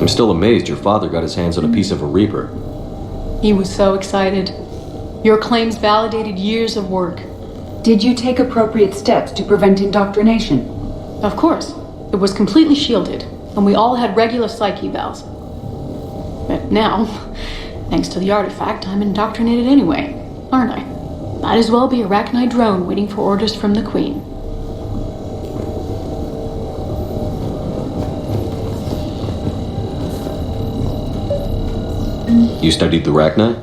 I'm still amazed your father got his hands on a piece of a Reaper. He was so excited. Your claims validated years of work. Did you take appropriate steps to prevent indoctrination? Of course. It was completely shielded, and we all had regular psych evals. But now, thanks to the artifact, I'm indoctrinated anyway, aren't I? Might as well be a Rachni drone waiting for orders from the Queen. You studied the Rachni?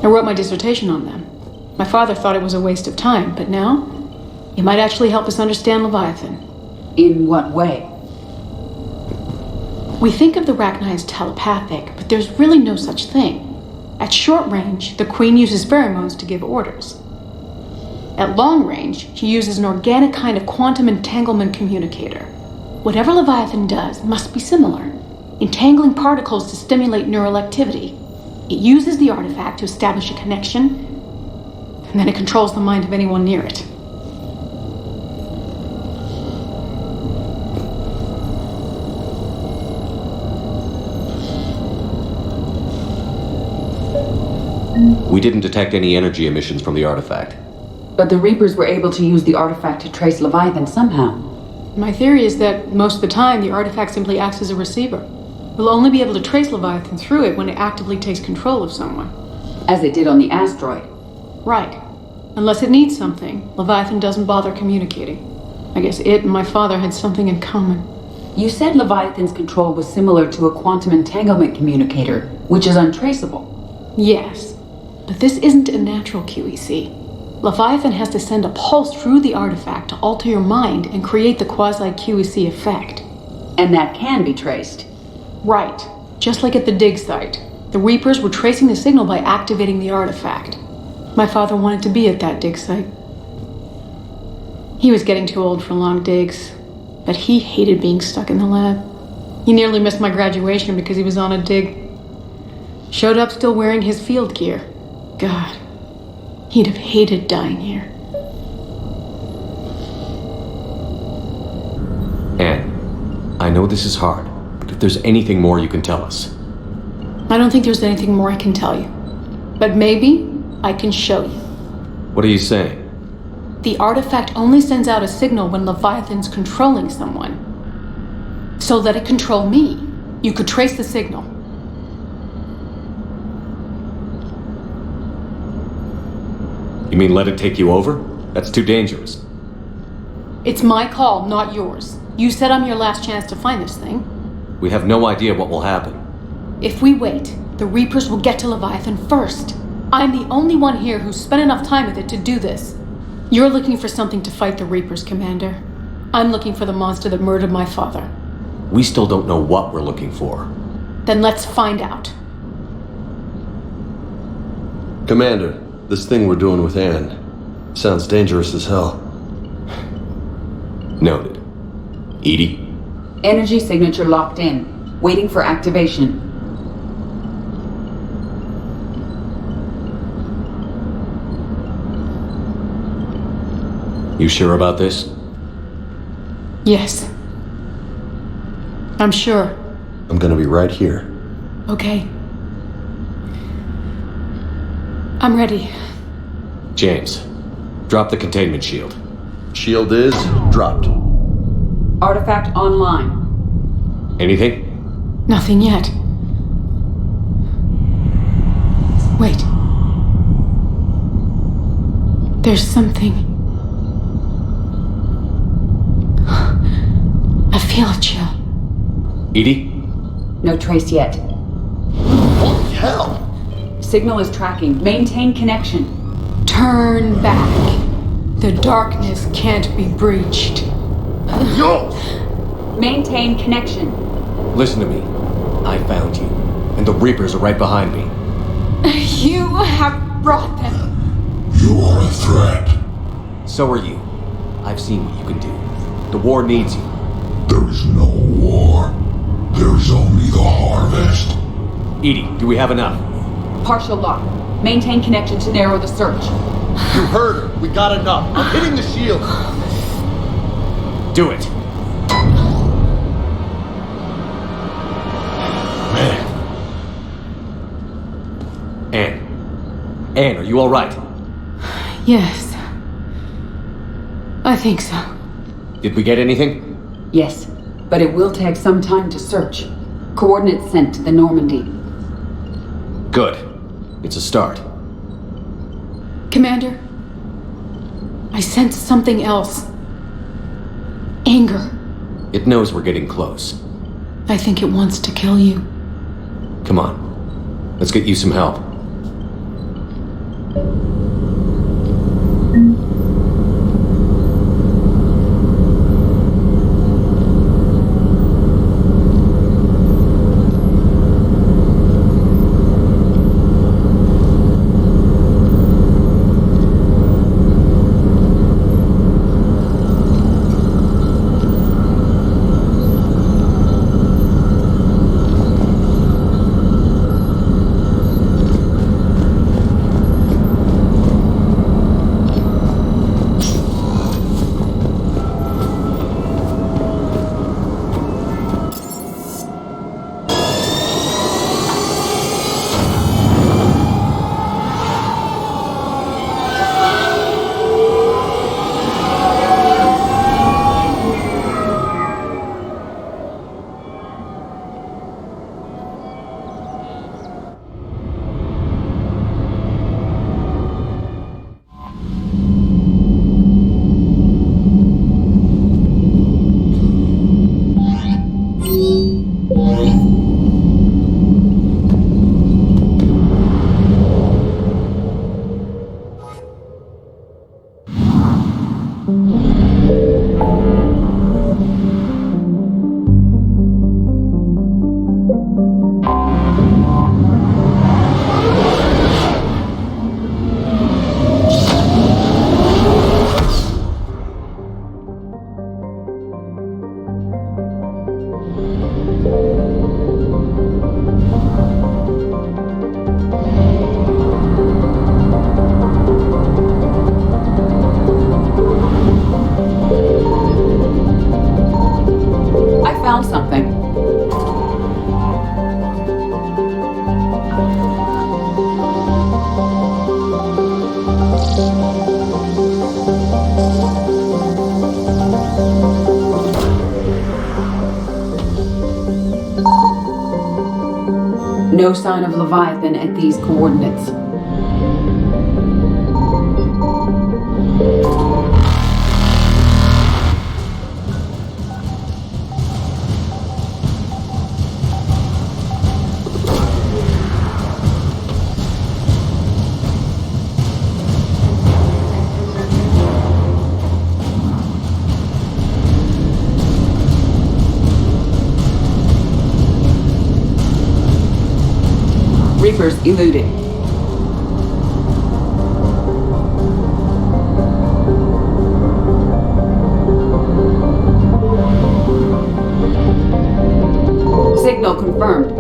I wrote my dissertation on them. My father thought it was a waste of time, but now, it might actually help us understand Leviathan. In what way? We think of the Rachni as telepathic, but there's really no such thing. At short range, the Queen uses pheromones to give orders. At long range, she uses an organic kind of quantum entanglement communicator. Whatever Leviathan does must be similar, entangling particles to stimulate neural activity. It uses the artifact to establish a connection, and then it controls the mind of anyone near it. We didn't detect any energy emissions from the artifact. But the Reapers were able to use the artifact to trace Leviathan somehow. My theory is that most of the time, the artifact simply acts as a receiver. We'll only be able to trace Leviathan through it when it actively takes control of someone. As it did on the asteroid. Right. Unless it needs something, Leviathan doesn't bother communicating. I guess it and my father had something in common. You said Leviathan's control was similar to a quantum entanglement communicator, which is untraceable. Yes. But this isn't a natural QEC. Leviathan has to send a pulse through the artifact to alter your mind and create the quasi-QEC effect. And that can be traced. Right. Just like at the dig site. The Reapers were tracing the signal by activating the artifact. My father wanted to be at that dig site. He was getting too old for long digs, but he hated being stuck in the lab. He nearly missed my graduation because he was on a dig. Showed up still wearing his field gear. God, he'd have hated dying here. Anne, I know this is hard, but if there's anything more you can tell us. I don't think there's anything more I can tell you. But maybe I can show you. What are you saying? The artifact only sends out a signal when Leviathan's controlling someone. So let it control me. You could trace the signal. You mean let it take you over? That's too dangerous. It's my call, not yours. You said I'm your last chance to find this thing. We have no idea what will happen. If we wait, the Reapers will get to Leviathan first. I'm the only one here who's spent enough time with it to do this. You're looking for something to fight the Reapers, Commander. I'm looking for the monster that murdered my father. We still don't know what we're looking for. Then let's find out. Commander, this thing we're doing with Anne sounds dangerous as hell. Noted. Edie? Energy signature locked in, waiting for activation. You sure about this? Yes. I'm sure. I'm gonna be right here. Okay. I'm ready. James, drop the containment shield. Shield is dropped. Artifact online. Anything? Nothing yet. Wait. There's something. I feel a chill. Edie? No trace yet. What the hell? Signal is tracking. Maintain connection. Turn back. The darkness can't be breached. Yo! Maintain connection. Listen to me. I found you, and the Reapers are right behind me. You have brought them. You are a threat. So are you. I've seen what you can do. The war needs you. There is no war. There is only the harvest. Edie, do we have enough? Partial lock. Maintain connection to narrow the search. You heard her. We got enough. I'm hitting the shield. Do it. Anne, are you alright? Yes. I think so. Did we get anything? Yes, but it will take some time to search. Coordinates sent to the Normandy. Good. It's a start. Commander, I sense something else. Anger. It knows we're getting close. I think it wants to kill you. Come on. Let's get you some help. Found something. No sign of Leviathan at these coordinates. Reapers eluding. Signal confirmed.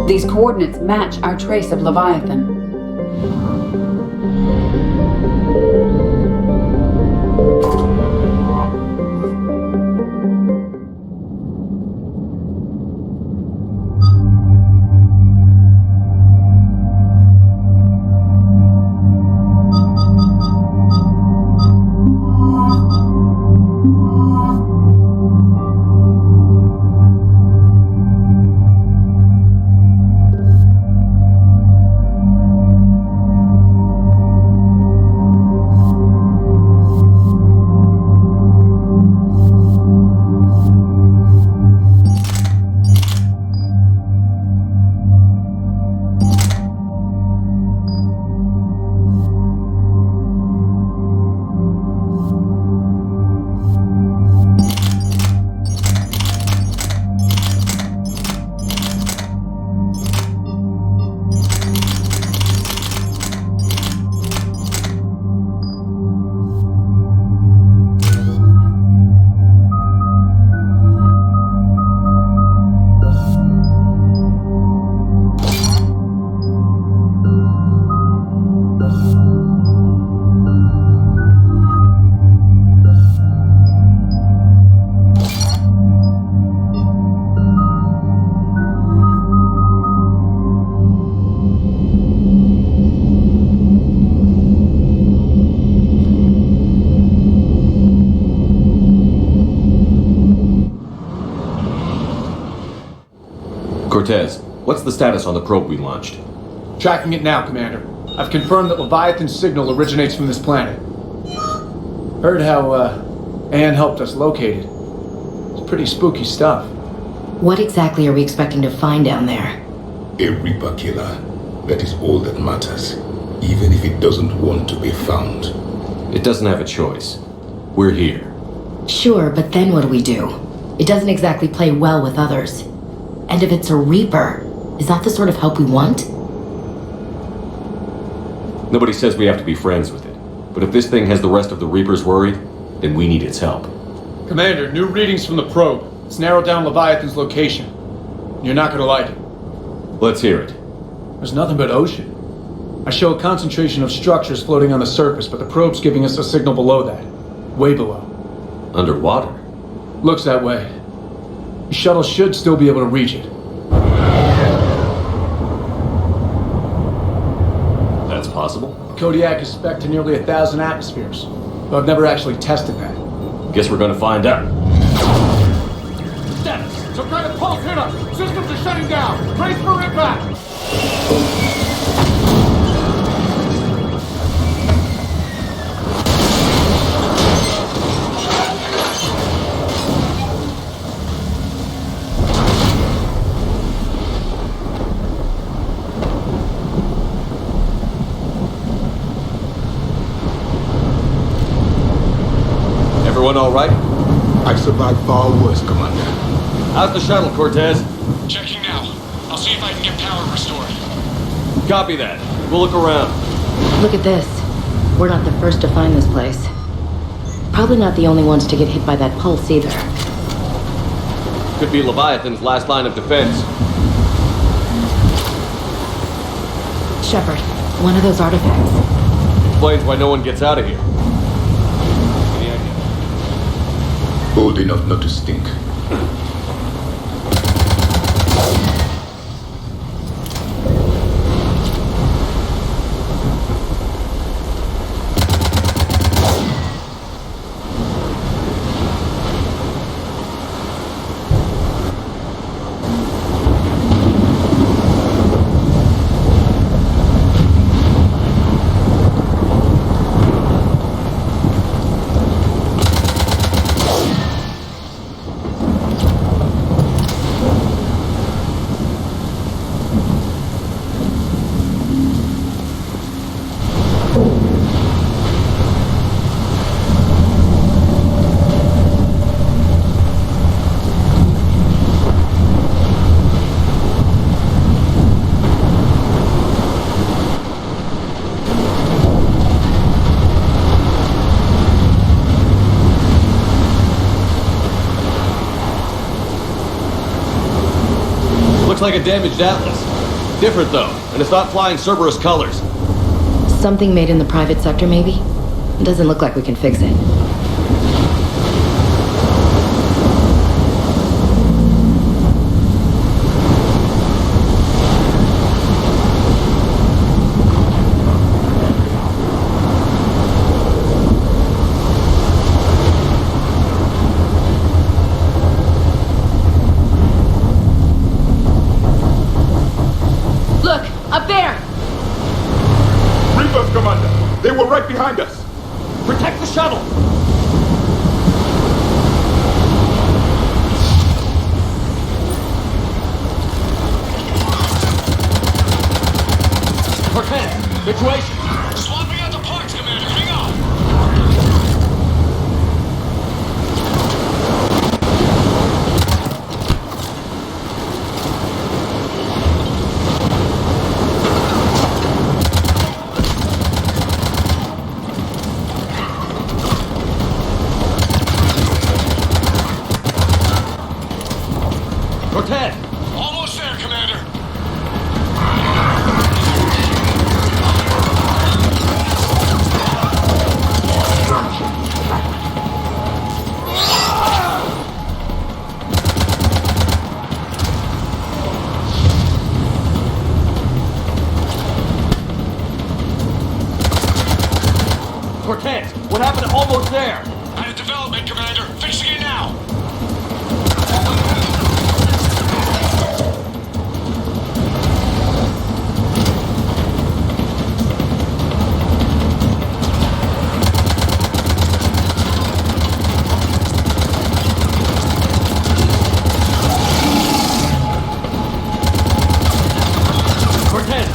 These coordinates match our trace of Leviathan. Cortez, what's the status on the probe we launched? Tracking it now, Commander. I've confirmed that Leviathan's signal originates from this planet. Heard how, Anne helped us locate it. It's pretty spooky stuff. What exactly are we expecting to find down there? A Reaper killer. That is all that matters. Even if it doesn't want to be found. It doesn't have a choice. We're here. Sure, but then what do we do? It doesn't exactly play well with others. And if it's a Reaper, is that the sort of help we want? Nobody says we have to be friends with it. But if this thing has the rest of the Reapers worried, then we need its help. Commander, new readings from the probe. It's narrowed down Leviathan's location. You're not gonna like it. Let's hear it. There's nothing but ocean. I show a concentration of structures floating on the surface, but the probe's giving us a signal below that. Way below. Underwater? Looks that way. The shuttle should still be able to reach it. That's possible. Kodiak is spec'd to nearly 1,000 atmospheres, but I've never actually tested that. Guess we're gonna find out. Status! Some kind of pulse hit us! Systems are shutting down! Brace for impact! Everyone all right? I survived far worse, Commander. How's the shuttle, Cortez? Checking now. I'll see if I can get power restored. Copy that. We'll look around. Look at this. We're not the first to find this place. Probably not the only ones to get hit by that pulse either. Could be Leviathan's last line of defense. Shepard, one of those artifacts. Explains why no one gets out of here. Any idea? Old enough not to stink. Looks like a damaged Atlas. Different though, and it's not flying Cerberus colors. Something made in the private sector, maybe? It doesn't look like we can fix it. Look, up there! Reapers, Commander! They were right behind us! Protect the shuttle! Cortez, situation! Swapping out the parts, Commander. Hang on! Cortez! Almost there, Commander. Cortez, what happened to almost there? Out of development, Commander. Fixing it now.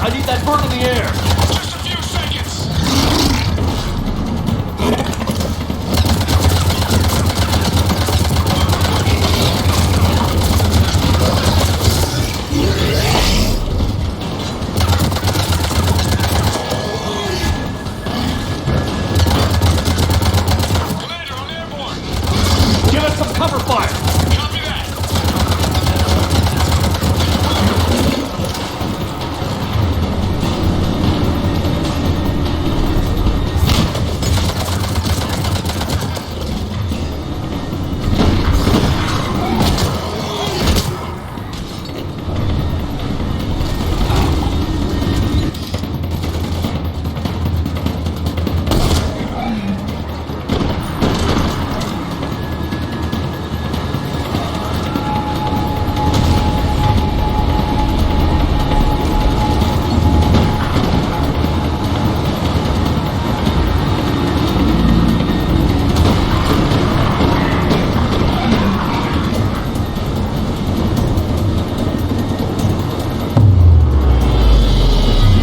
I need that bird in the air! Just a few seconds! Commander, I'm airborne! Give us some cover fire! Copy that!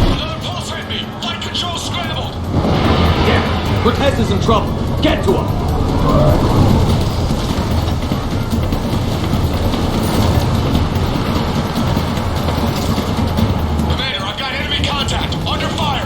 Another pulse hit me! Flight control scrambled! Damn it! Cortez is in trouble! Get to him! Commander, I've got enemy contact! Under fire!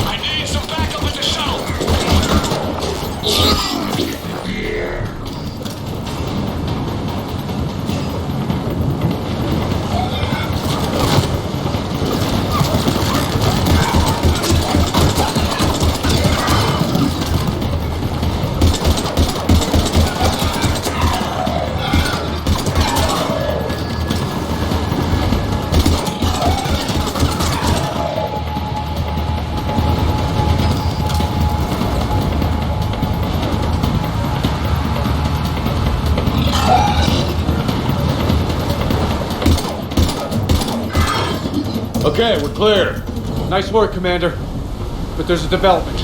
I need some backup at the shuttle! Okay, we're clear. Nice work, Commander. But there's a development.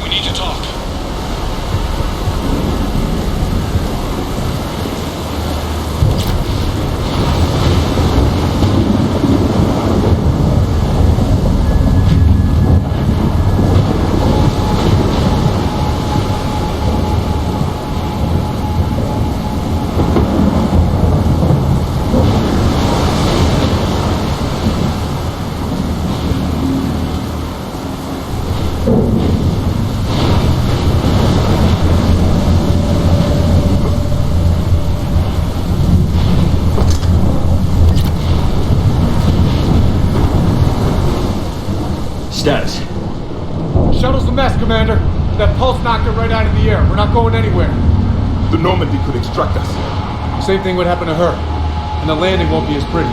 We need to talk. Status. Shuttle's a mess, Commander. That pulse knocked it right out of the air. We're not going anywhere. The Normandy could extract us. Same thing would happen to her. And the landing won't be as pretty.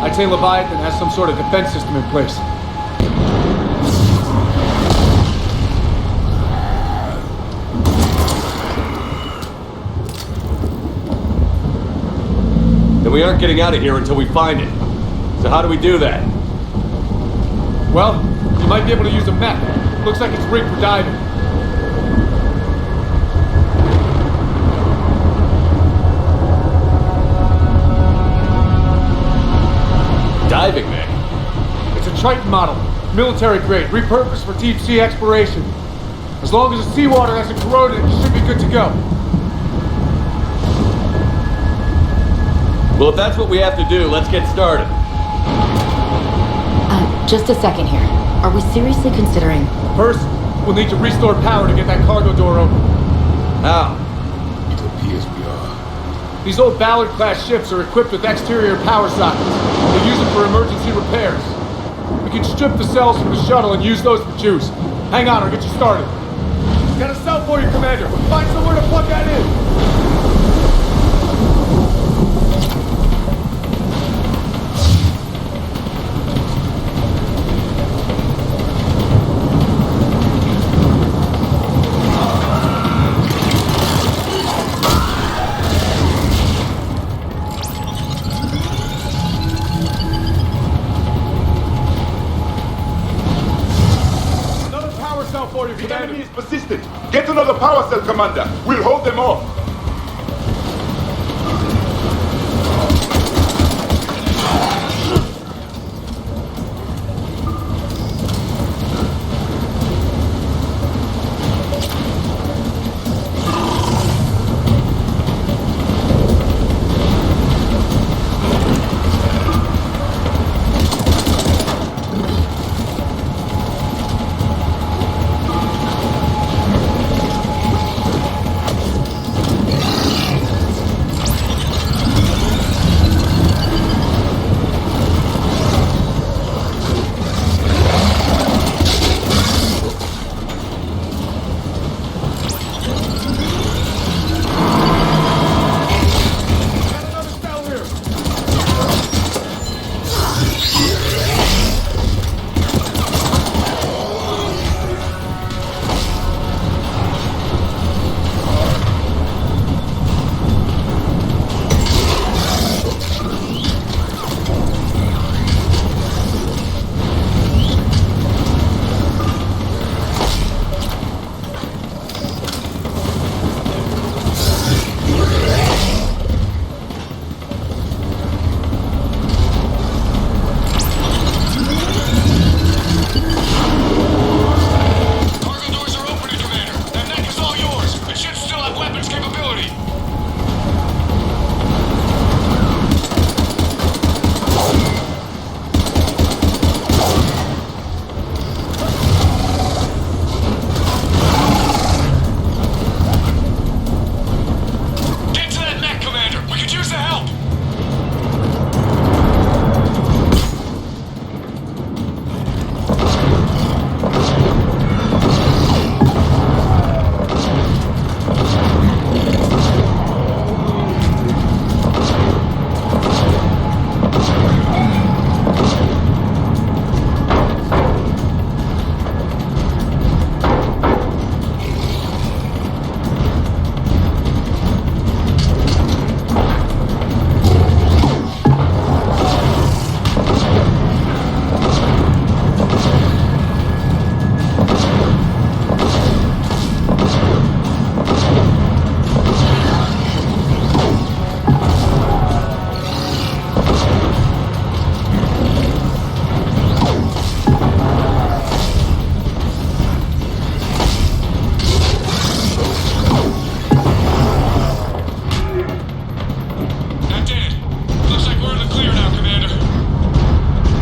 I'd say Leviathan has some sort of defense system in place. Then we aren't getting out of here until we find it. So how do we do that? Well, you might be able to use a mech. Looks like it's rigged for diving. Diving, man. It's a Triton model, military grade, repurposed for deep sea exploration. As long as the seawater hasn't corroded, it should be good to go. Well, if that's what we have to do, let's get started. Just a second here. Are we seriously considering... First, we'll need to restore power to get that cargo door open. How? It appears we are. These old Ballard-class ships are equipped with exterior power sockets. We'll use them for emergency repairs. We can strip the cells from the shuttle and use those for juice. Hang on, I'll get you started. Got a cell for you, Commander. Find somewhere to plug that in. Commander. We'll hold them off.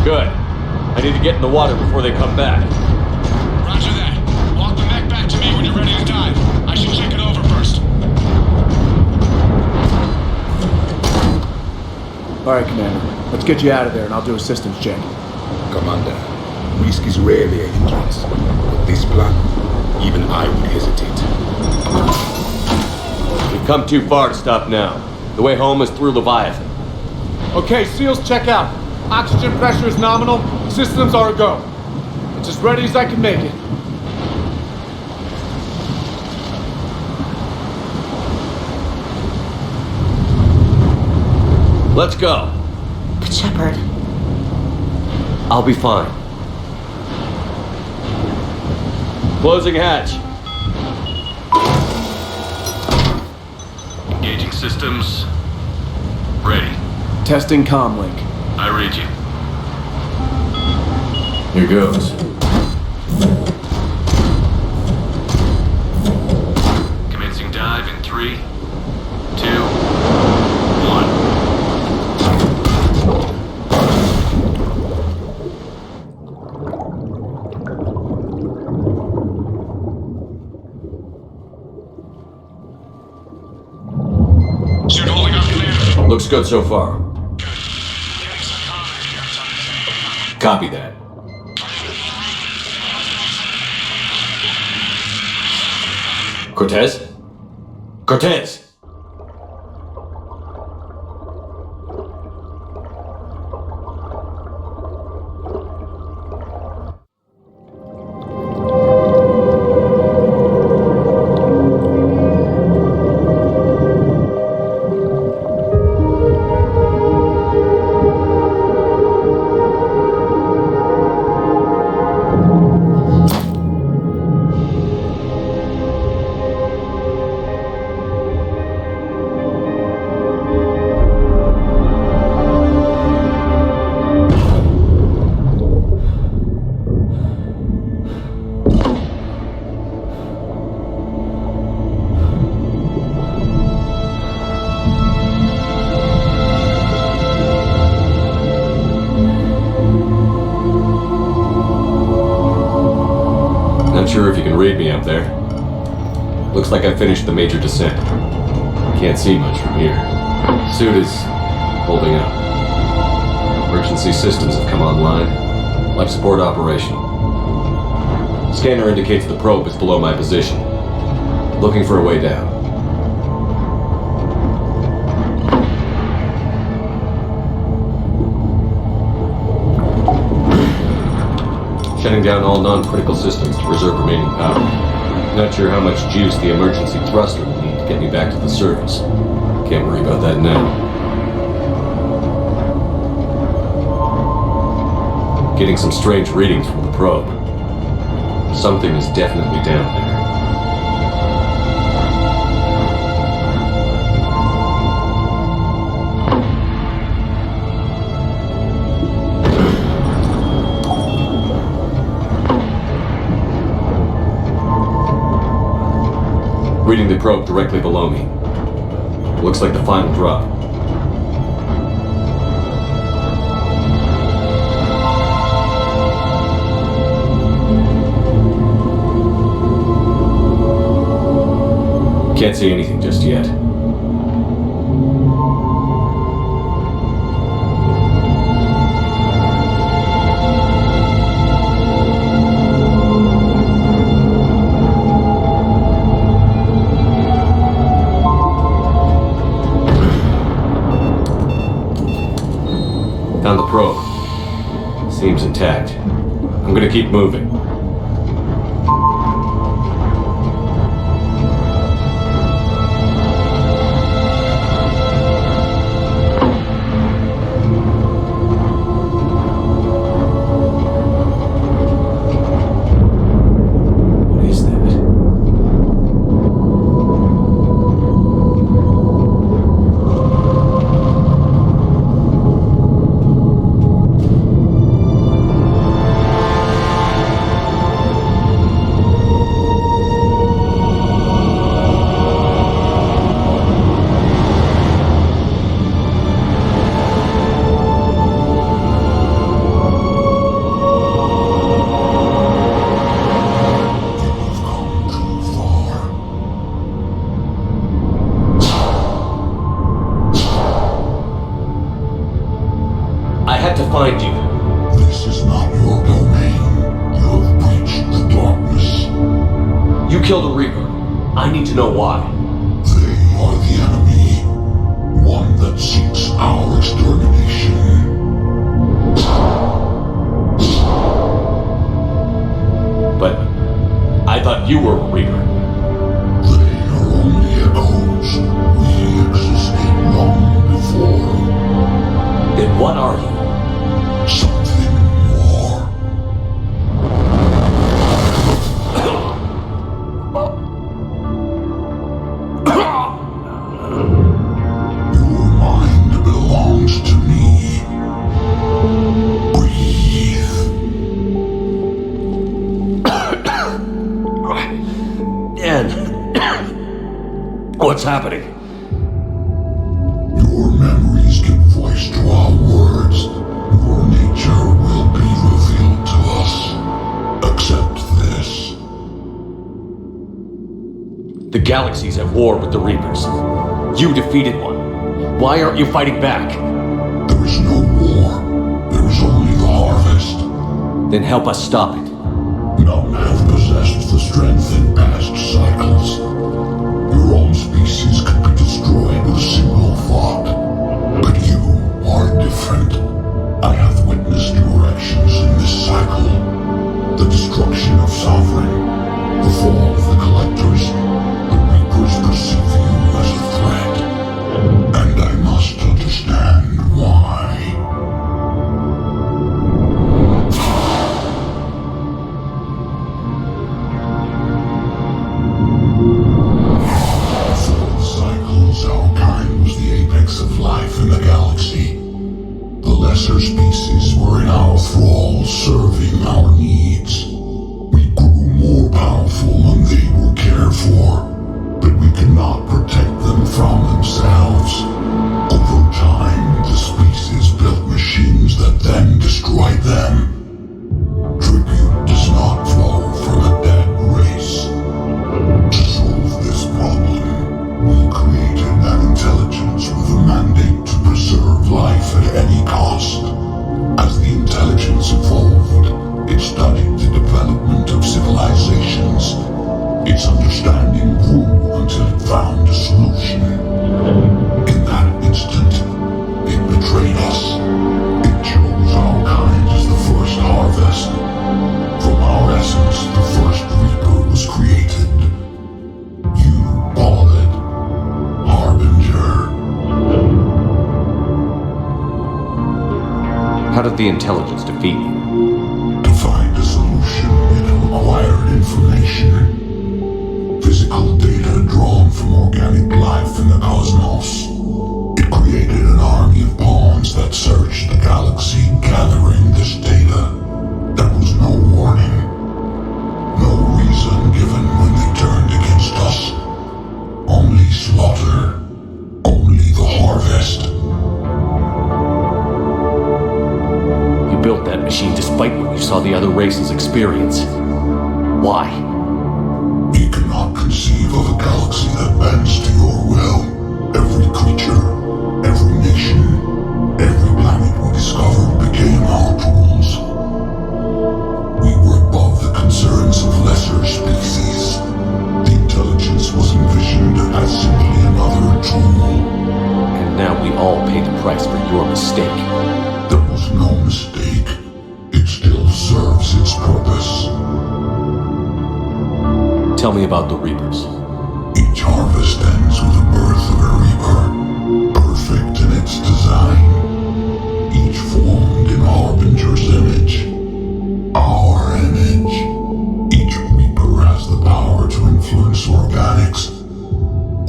Good. I need to get in the water before they come back. Roger that. Walk the mech back to me when you're ready to dive. I should check it over first. Alright, Commander. Let's get you out of there and I'll do a systems check. Commander, risk is rarely a hindrance. But this plan, even I would hesitate. We've come too far to stop now. The way home is through Leviathan. Okay, SEALs, check out. Oxygen pressure is nominal. Systems are a go. It's as ready as I can make it. Let's go. But Shepard, I'll be fine. Closing hatch. Engaging systems. Ready. Testing comlink. I read you. Here goes. Commencing dive in 3, 2, 1. Suit holding up, Commander. Looks good so far. Copy that. Cortez? Cortez! sure if you can read me up there. Looks like I finished the major descent. Can't see much from here. Suit is holding up. Emergency systems have come online. Life support operational. Scanner indicates the probe is below my position. Looking for a way down. Shutting down all non-critical systems to preserve remaining power. Not sure how much juice the emergency thruster will need to get me back to the surface. Can't worry about that now. Getting some strange readings from the probe. Something is definitely down there. Reading the probe directly below me. Looks like the final drop. Can't see anything just yet. Found the probe. Seems intact. I'm gonna keep moving. What is that? I had to find you. This is not your domain. You have breached the darkness. You killed a Reaper. I need to know why. They are the enemy. One that seeks our extermination. But I thought you were a Reaper. They are only echoes. We existed long before. Then what are you? Something more. Your mind belongs to me. Breathe. Dan. What's happening? Your memories give voice to our words. Your nature will be revealed to us. Accept this. The galaxies at war with the Reapers. You defeated one. Why aren't you fighting back? There is no war. There is only the harvest. Then help us stop it. None have possessed the strength in past cycles. Your own species could be destroyed with a single thought. But you are different. I have witnessed your actions in this cycle. The destruction of Sovereign, the fall of the Collectors. The Reapers perceive you as a threat. And I must understand why. For cycles, our kind was the apex of life in the galaxy. The lesser species were in our thrall, serving our needs. We grew more powerful and they were cared for, but we could not protect them from themselves. Over time, the species built machines that then destroyed them. Tribute does not flow from a dead How did the intelligence defeat you? To find a solution, it required information. Physical data drawn from organic life in the cosmos. It created an army of pawns that searched the galaxy, gathering this data. There was no warning. No reason given when they turned against us. Only slaughter. Only the harvest. You built that machine despite what you saw the other races experience. Why? You cannot conceive of a galaxy that bends to your will. Every creature, every nation, every planet we discovered became our tools. We were above the concerns of lesser species. The intelligence was envisioned as simply another tool. And now we all pay the price for your mistake. There was no mistake. It still serves its purpose. Tell me about the Reapers. Each harvest ends with the birth of a Reaper, perfect in its design. Each formed in Harbinger's image. Our image. Each Reaper has the power to influence organics.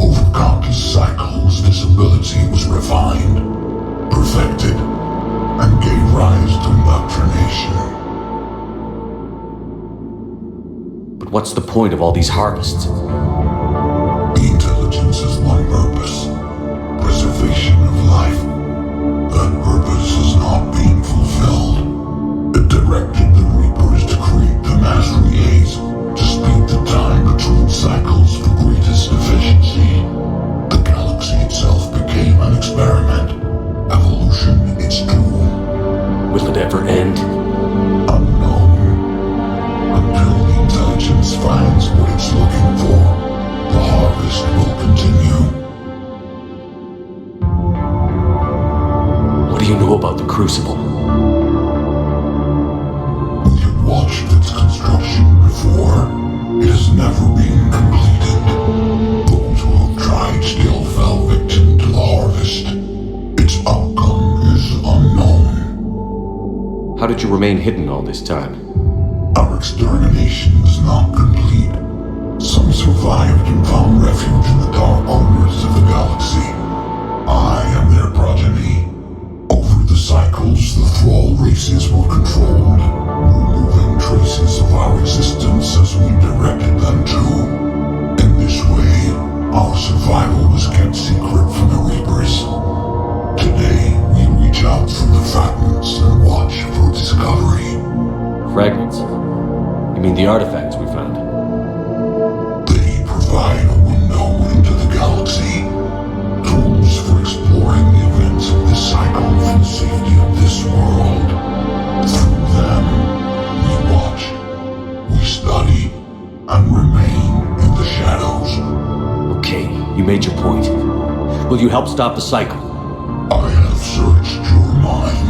Over countless cycles, this ability was refined, perfected, and gave rise to indoctrination. But what's the point of all these harvests? The intelligence has one purpose. Preservation of life. That purpose is not being fulfilled. It directed the Reapers to create the mass relays to speed the time between cycles for greatest efficiency. The galaxy itself became an experiment. Evolution its tool. Will it ever end? Unknown. Until the intelligence finds what it's looking for, the harvest will continue. What do you know about the Crucible? We have watched its construction before. It has never been completed. Those who have tried still fell victim to the harvest. Its outcome is unknown. How did you remain hidden all this time? Our extermination is not complete. Some survived and found refuge in the dark corners of the galaxy. I am their progeny. Over the cycles, the Thrall races were controlled, removing traces of our existence as we directed them to. In this way, our survival was kept secret from the Reapers. Today, we reach out through the fragments and watch for discovery. Fragments? You mean the artifacts we found? They provide a window into the galaxy. Tools for exploring the events of this cycle for the safety of this world. Through them, we watch, we study, and remain in the shadows. Okay, you made your point. Will you help stop the cycle? I have searched your mind.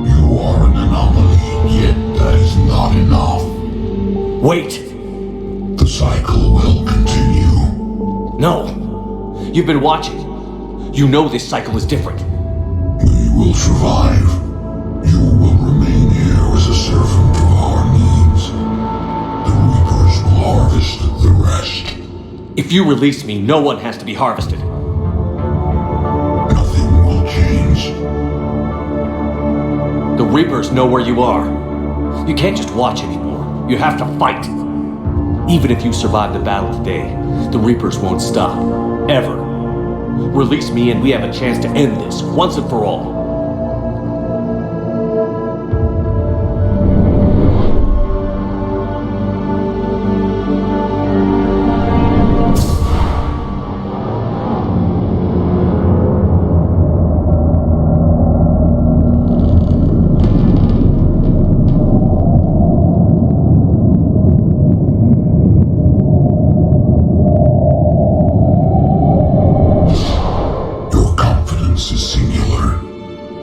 You are an anomaly, yet that is not enough. Wait! The cycle will continue. No! You've been watching. You know this cycle is different. We will survive. You will remain here as a servant of our needs. The Reapers will harvest the rest. If you release me, no one has to be harvested. Nothing will change. The Reapers know where you are. You can't just watch anymore. You have to fight. Even if you survive the battle today, the Reapers won't stop. Ever. Release me and we have a chance to end this, once and for all.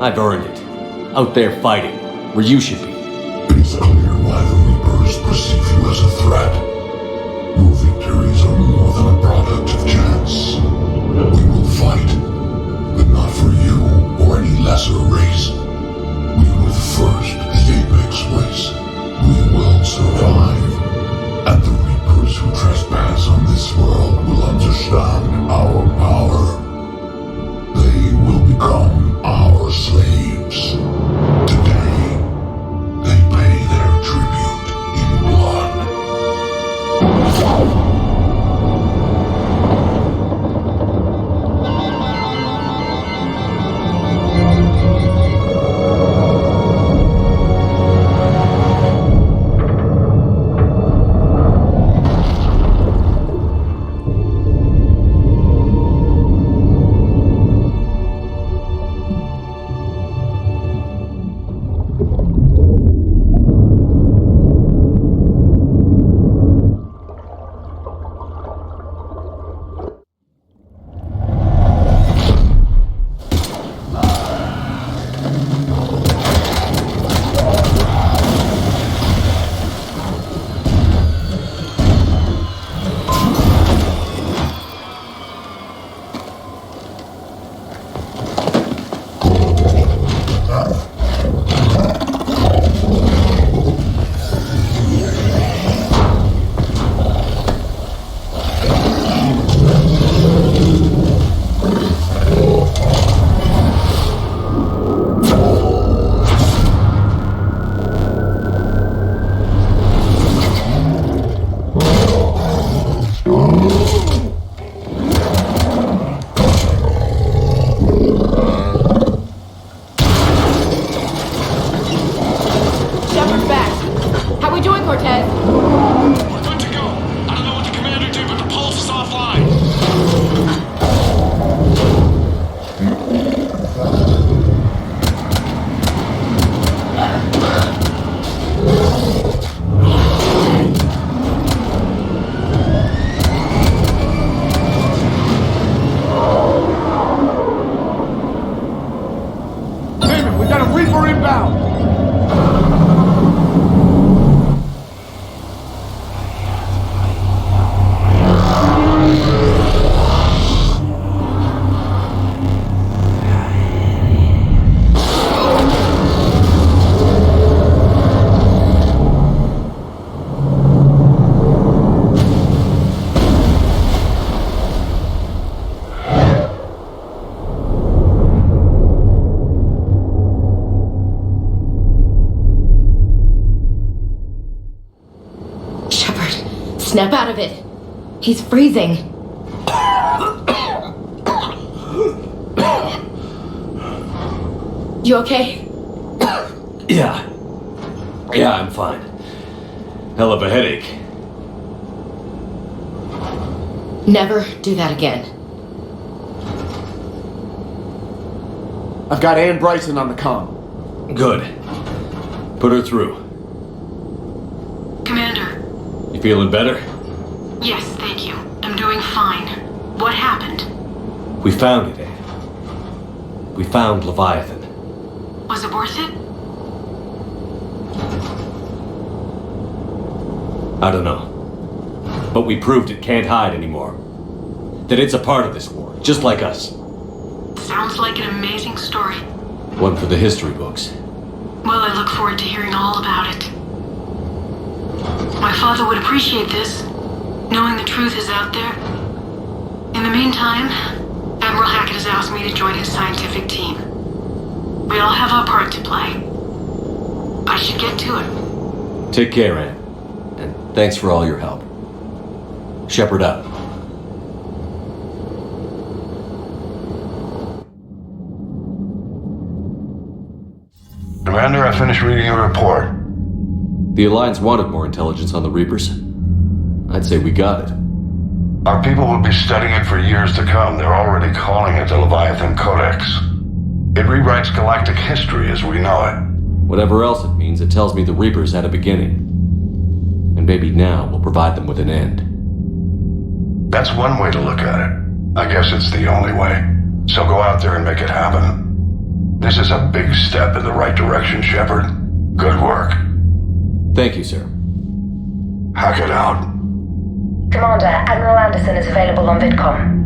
I've earned it. Out there fighting, where you should be. It is clear why the Reapers perceive you as a threat. Your victories are more than a product of chance. We will fight, but not for you or any lesser race. Armor inbound! Shepard, snap out of it. He's freezing. You okay? Yeah. Yeah, I'm fine. Hell of a headache. Never do that again. I've got Ann Bryson on the comm. Good. Put her through. Commander. You feeling better? Yes, thank you. I'm doing fine. What happened? We found it, Ann. We found Leviathan. Was it worth it? I don't know. But we proved it can't hide anymore. That it's a part of this war, just like us. Sounds like an amazing story. One for the history books. Well, I look forward to hearing all about it. My father would appreciate this, knowing the truth is out there. In the meantime, Admiral Hackett has asked me to join his scientific team. We all have our part to play. I should get to it. Take care, Ann. And thanks for all your help. Shepard out. Commander, I finished reading your report. The Alliance wanted more intelligence on the Reapers. I'd say we got it. Our people will be studying it for years to come. They're already calling it the Leviathan Codex. It rewrites galactic history as we know it. Whatever else it means, it tells me the Reapers had a beginning. And maybe now we'll provide them with an end. That's one way to look at it. I guess it's the only way. So go out there and make it happen. This is a big step in the right direction, Shepard. Good work. Thank you, sir. Hackett out. Commander, Admiral Anderson is available on VidCom.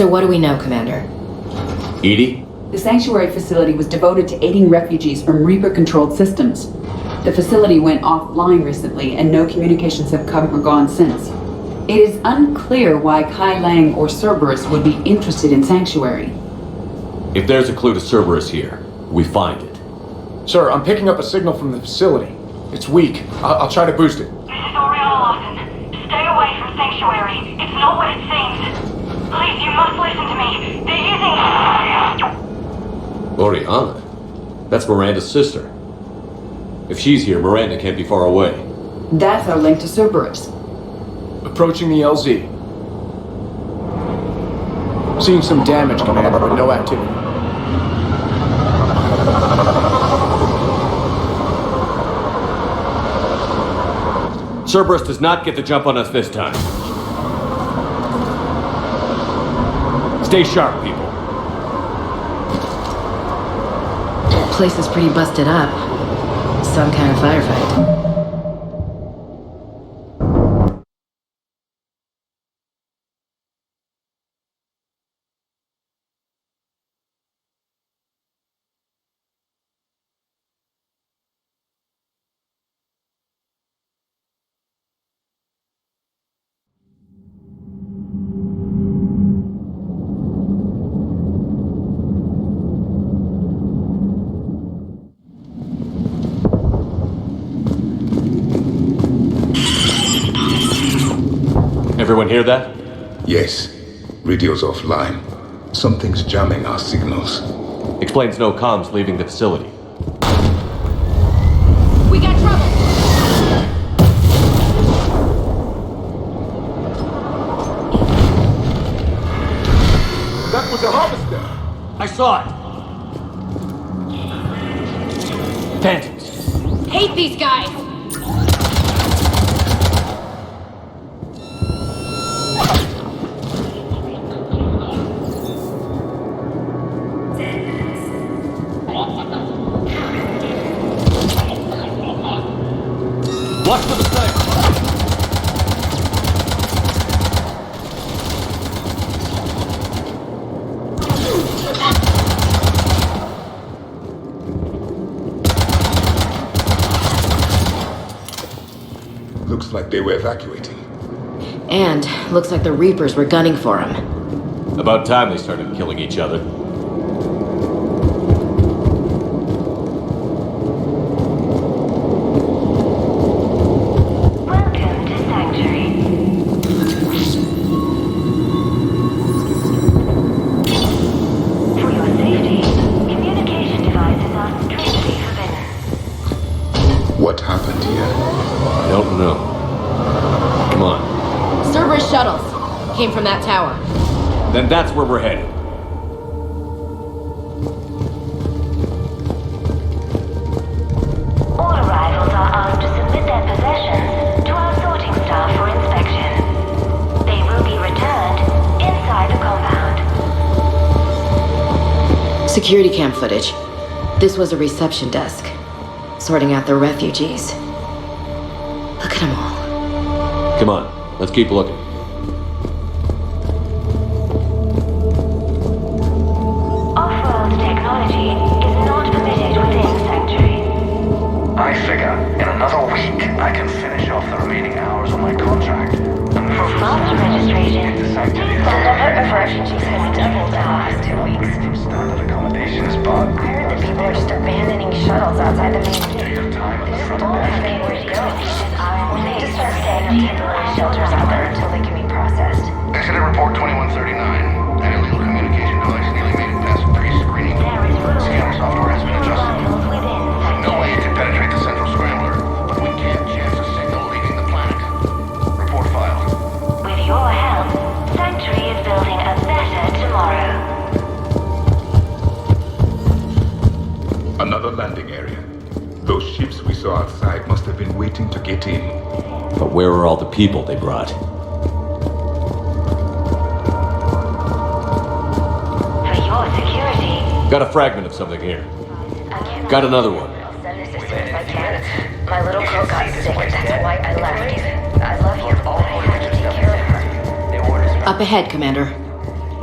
what do we know, Commander? Edie? The sanctuary facility was devoted to aiding refugees from Reaper-controlled systems. The facility went offline recently, and no communications have come or gone since. It is unclear why Kai Lang or Cerberus would be interested in Sanctuary. If there's a clue to Cerberus here, we find it. Sir, I'm picking up a signal from the facility. It's weak. I'll try to boost it. This is Oriana Lawson. Stay away from Sanctuary. It's not what it seems. Please, you must listen to me. They're using... Oriana? That's Miranda's sister. If she's here, Miranda can't be far away. That's our link to Cerberus. Approaching the LZ. Seeing some damage, Commander, but no activity. Cerberus does not get the jump on us this time. Stay sharp, people. Place is pretty busted up. Some kind of firefight. Everyone hear that? Yes. Radio's offline. Something's jamming our signals. Explains no comms leaving the facility. We got trouble! That was a harvester! I saw it! Phantoms! Hate these guys! Watch for the sniper! Looks like they were evacuating. And looks like the Reapers were gunning for him. About time they started killing each other. Welcome to Sanctuary. For your safety, communication devices are strictly forbidden. What happened here? I don't know. Come on. Cerberus shuttles came from that tower. Then that's where we're headed. All arrivals are asked to submit their possessions to our sorting staff for inspection. They will be returned inside the compound. Security cam footage. This was a reception desk, sorting out the refugees. Look at them all. Come on, let's keep looking. Off-world technology is not permitted within Sanctuary. I figure in another week I can finish off the remaining hours on my contract. For faster registration, The sanctuary the number of refugees has doubled in the last 2 weeks. standard accommodations, but I heard that people are just abandoning shuttles outside the main do gate. you have time at They the just front don't have desk? anywhere to go. We need to start staying in temporary shelters out there until they can be processed. Incident report 2139. An illegal communication device nearly made it past pre-screening. There is room Scanner software has been adjusted. arrivals within No way Sanctuary. it can penetrate the central scrambler, but we can't chance a signal leaving the planet. Report filed. With your help, Sanctuary is building a better tomorrow. Another landing area. Those ships we saw outside must have been waiting to get in. But where are all the people they brought? For your security, Got a fragment of something here. I cannot Got another one. I'll send this as soon as I can. My little girl got sick, that's why I left. I love you, but I have to take care of her. Up ahead, Commander.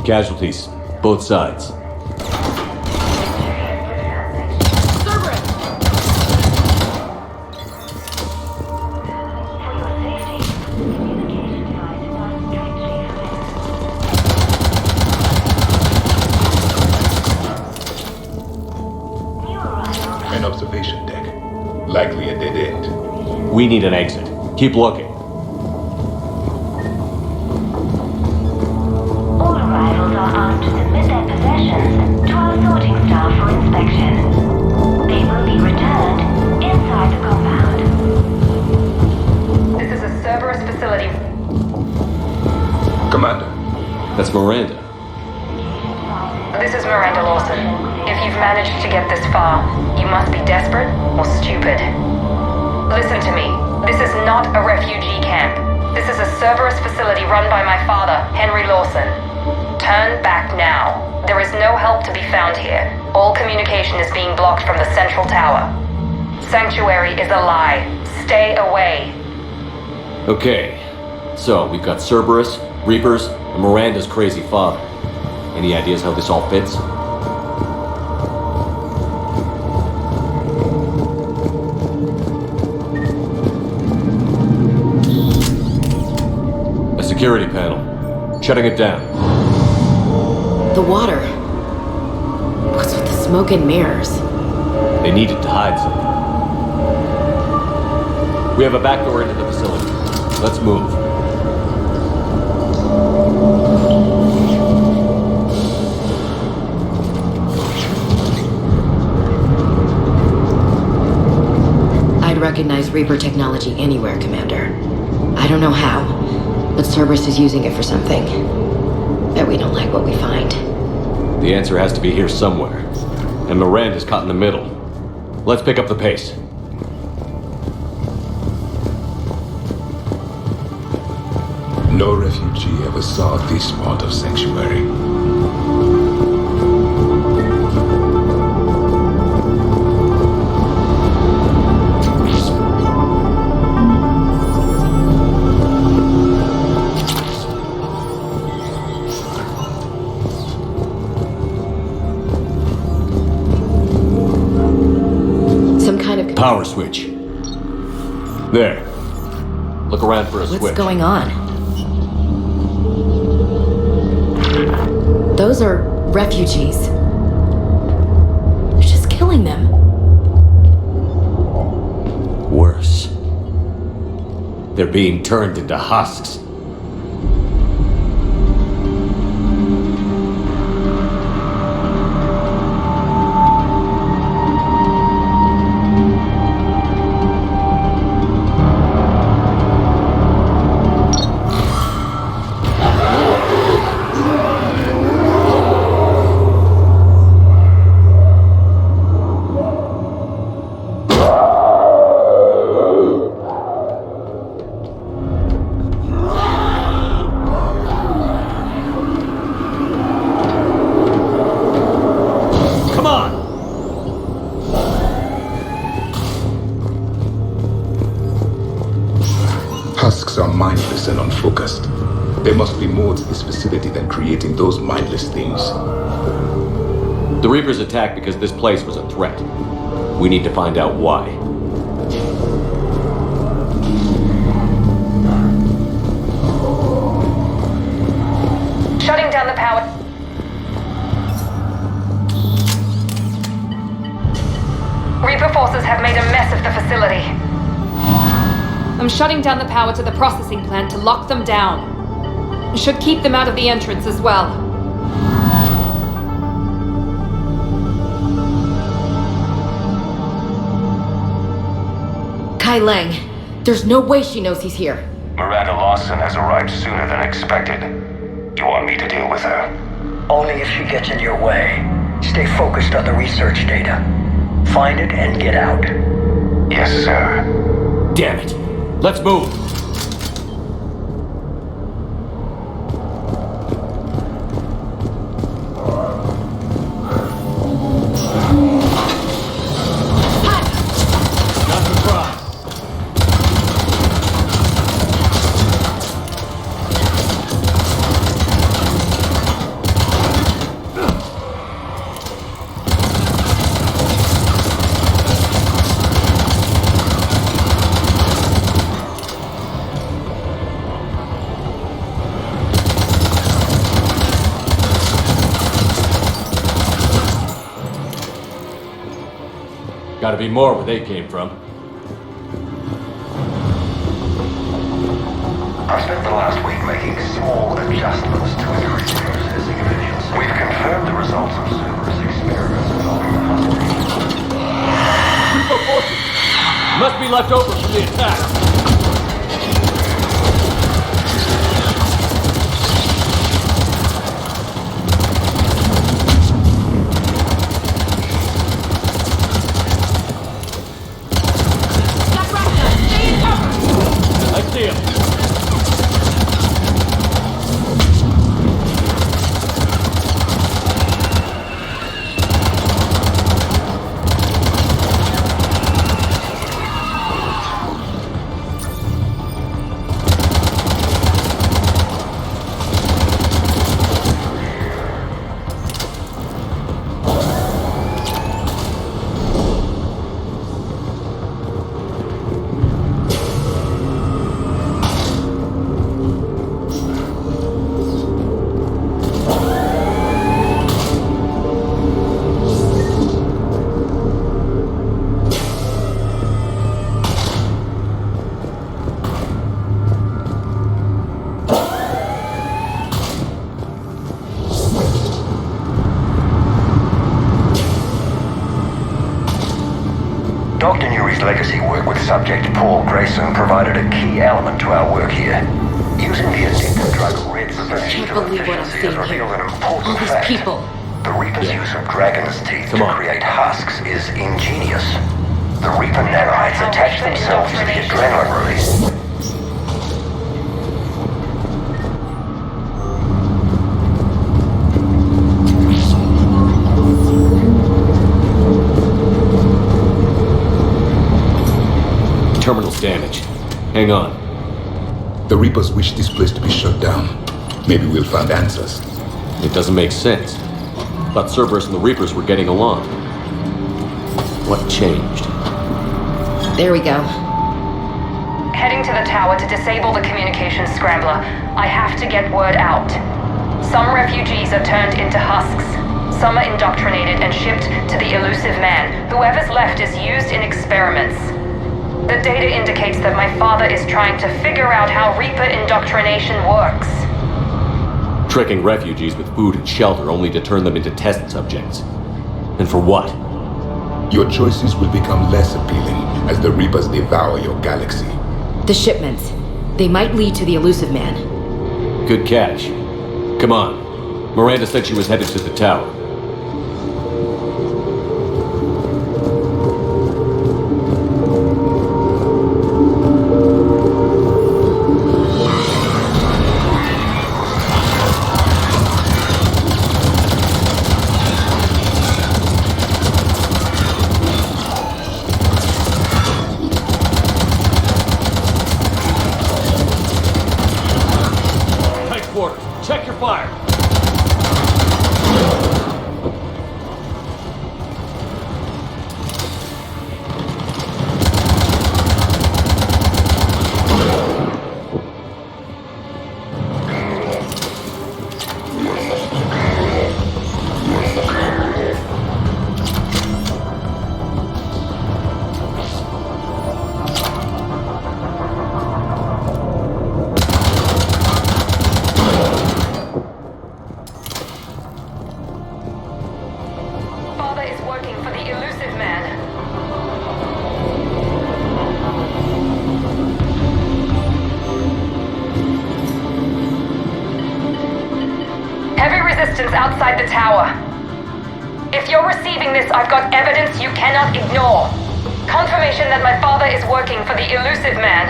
Casualties, both sides. An observation deck. Likely a dead end. We need an exit. Keep looking. All arrivals are asked to submit their possessions to our sorting staff for inspection. They will be returned inside the compound. This is a Cerberus facility. Commander. That's Miranda. This is Miranda Lawson. If you've managed to get this far, you must be desperate or stupid. Listen to me. This is not a refugee camp. This is a Cerberus facility run by my father, Henry Lawson. Turn back now. There is no help to be found here. All communication is being blocked from the central tower. Sanctuary is a lie. Stay away. Okay, so we've got Cerberus, Reapers, and Miranda's crazy father. Any ideas how this all fits? A security panel. Shutting it down. The water. What's with the smoke and mirrors? They needed to hide something. We have a back door into the facility. Let's move. I'd recognize Reaper technology anywhere, Commander. I don't know how, but Cerberus is using it for something. Bet we don't like what we find. The answer has to be here somewhere. And Miranda's caught in the middle. Let's pick up the pace. No refugee ever saw this part of Sanctuary. Some kind of power switch. There. Look around for a switch. What's going on? Those are refugees. They're just killing them. Worse. They're being turned into husks. Husks are mindless and unfocused. There must be more to this facility than creating those mindless things. The Reapers attacked because this place was a threat. We need to find out why. Shutting down the power. Reaper forces have made a mess of the facility. I'm shutting down the power to the processing plant to lock them down. It should keep them out of the entrance as well. Kai Lang, there's no way she knows he's here. Miranda Lawson has arrived sooner than expected. You want me to deal with her? Only if she gets in your way. Stay focused on the research data. Find it and get out. Yes, sir. Damn it. Let's move. Gotta be more where they came from. I've spent the last week making small adjustments to increase processing efficiency. We've confirmed the results of Cerberus experiments involving the Husk. Must be left over from the attack. I see him. Dr. Newry's legacy work with subject Paul Grayson provided a key element to our work here. Using the addictive drug Red's Can't believe what I'm seeing has revealed here. an important All these fact. people. The Reaper's use of dragon's teeth to create husks is ingenious. The Reaper nanites attach themselves to the adrenaline release. Terminal's damaged. Hang on. The Reapers wish this place to be shut down. Maybe we'll find answers. It doesn't make sense. Thought Cerberus and the Reapers were getting along. What changed? There we go. Heading to the tower to disable the communications scrambler. I have to get word out. Some refugees are turned into husks. Some are indoctrinated and shipped to the elusive man. Whoever's left is used in experiments. The data indicates that my father is trying to figure out how Reaper indoctrination works. Tricking refugees with food and shelter only to turn them into test subjects. And for what? Your choices will become less appealing as the Reapers devour your galaxy. The shipments. They might lead to the elusive man. Good catch. Come on. Miranda said she was headed to the tower. Check your fire. Outside the tower. If you're receiving this, I've got evidence you cannot ignore. Confirmation that my father is working for the elusive man.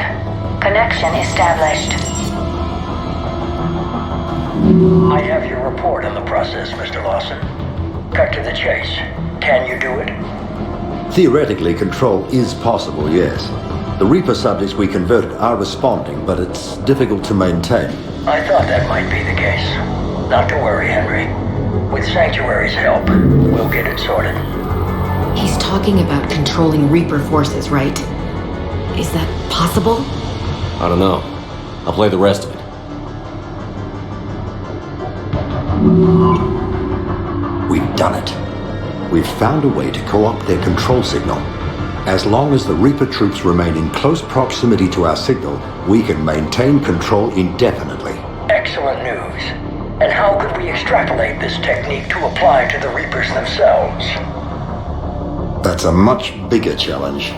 Connection established. I have your report on the process, Mr. Lawson. Cut to the chase. Can you do it? Theoretically, control is possible, yes. The Reaper subjects we converted are responding, but it's difficult to maintain. I thought that might be the case. Not to worry, Henry. With Sanctuary's help, we'll get it sorted. He's talking about controlling Reaper forces, right? Is that possible? I don't know. I'll play the rest of it. We've done it. We've found a way to co-opt their control signal. As long as the Reaper troops remain in close proximity to our signal, we can maintain control indefinitely. Excellent news. And how could we extrapolate this technique to apply to the Reapers themselves? That's a much bigger challenge.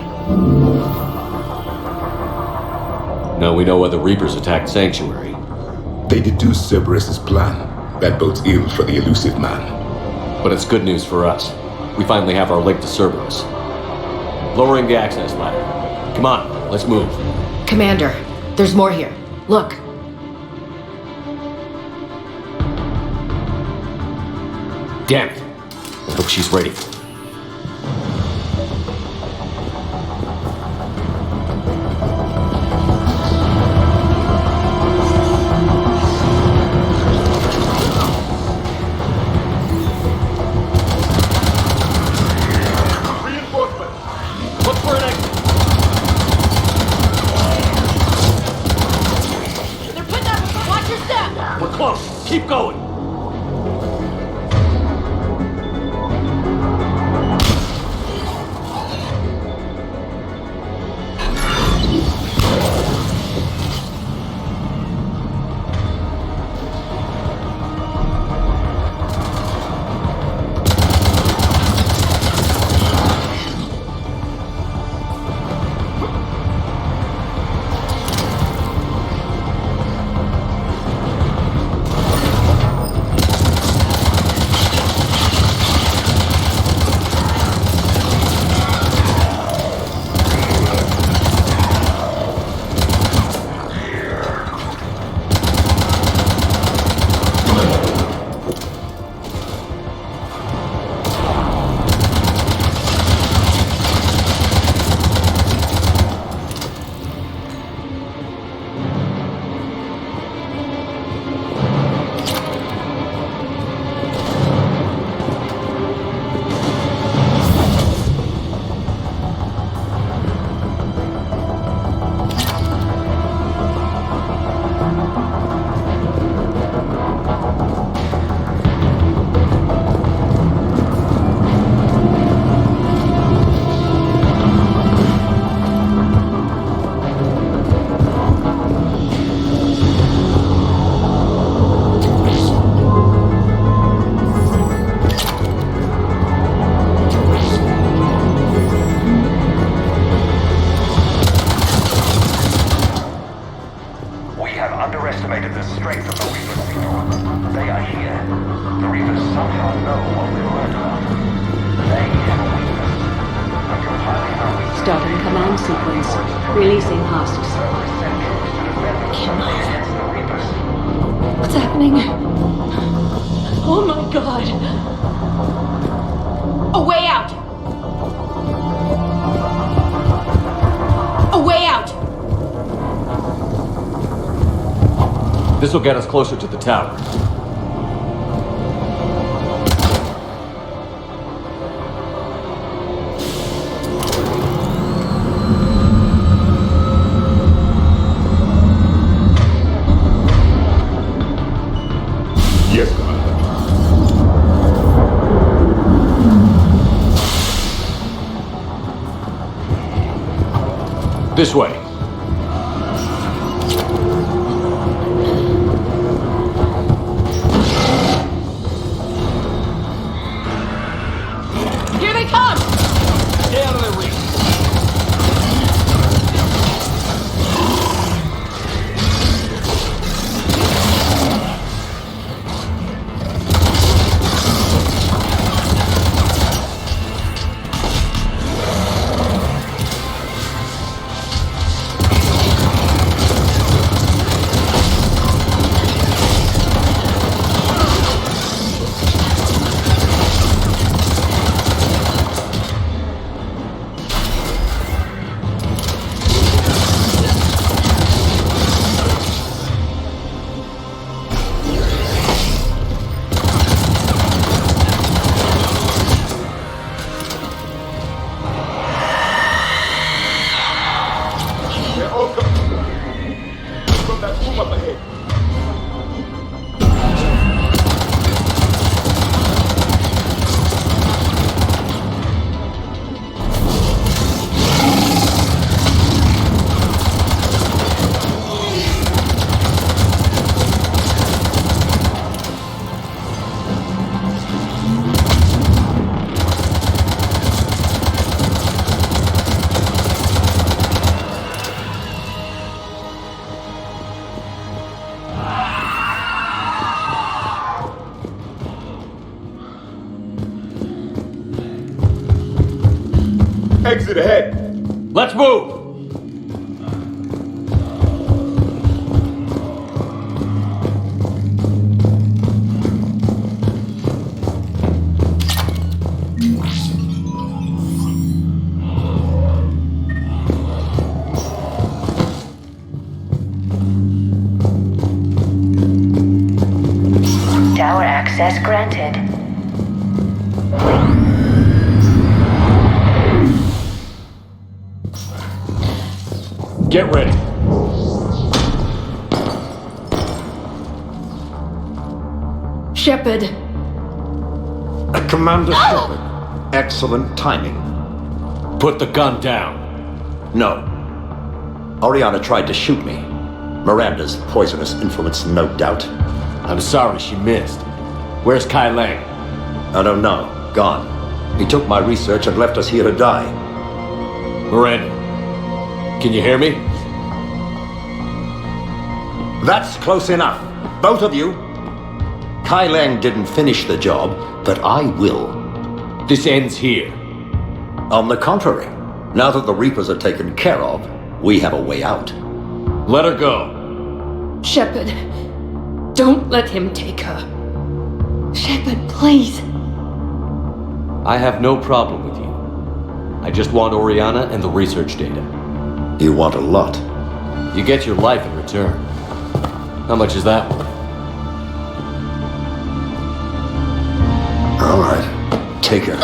Now we know why the Reapers attacked Sanctuary. They deduced Cerberus' plan. That bodes ill for the elusive man. But it's good news for us. We finally have our link to Cerberus. Lowering the access ladder. Come on, let's move. Commander, there's more here. Look. Damn it. I hope she's ready for it. Keep going! Starting command sequence. Releasing husks. What's happening? Oh my god. A way out! A way out! This will get us closer to the tower. Yes, Commander. This way. Here they come! Stay out of their reach. Exit ahead. Let's move! Tower access granted. Get ready. Shepard! Commander Shepard, excellent timing. Put the gun down. No. Oriana tried to shoot me. Miranda's poisonous influence, no doubt. I'm sorry she missed. Where's Kai Lang? I don't know. Gone. He took my research and left us here to die. Miranda, can you hear me? That's close enough. Both of you. Kai Lang didn't finish the job, but I will. This ends here. On the contrary, now that the Reapers are taken care of, we have a way out. Let her go. Shepard, don't let him take her. Shepard, please. I have no problem with you. I just want Oriana and the research data. You want a lot. You get your life in return. How much is that worth? All right, take her.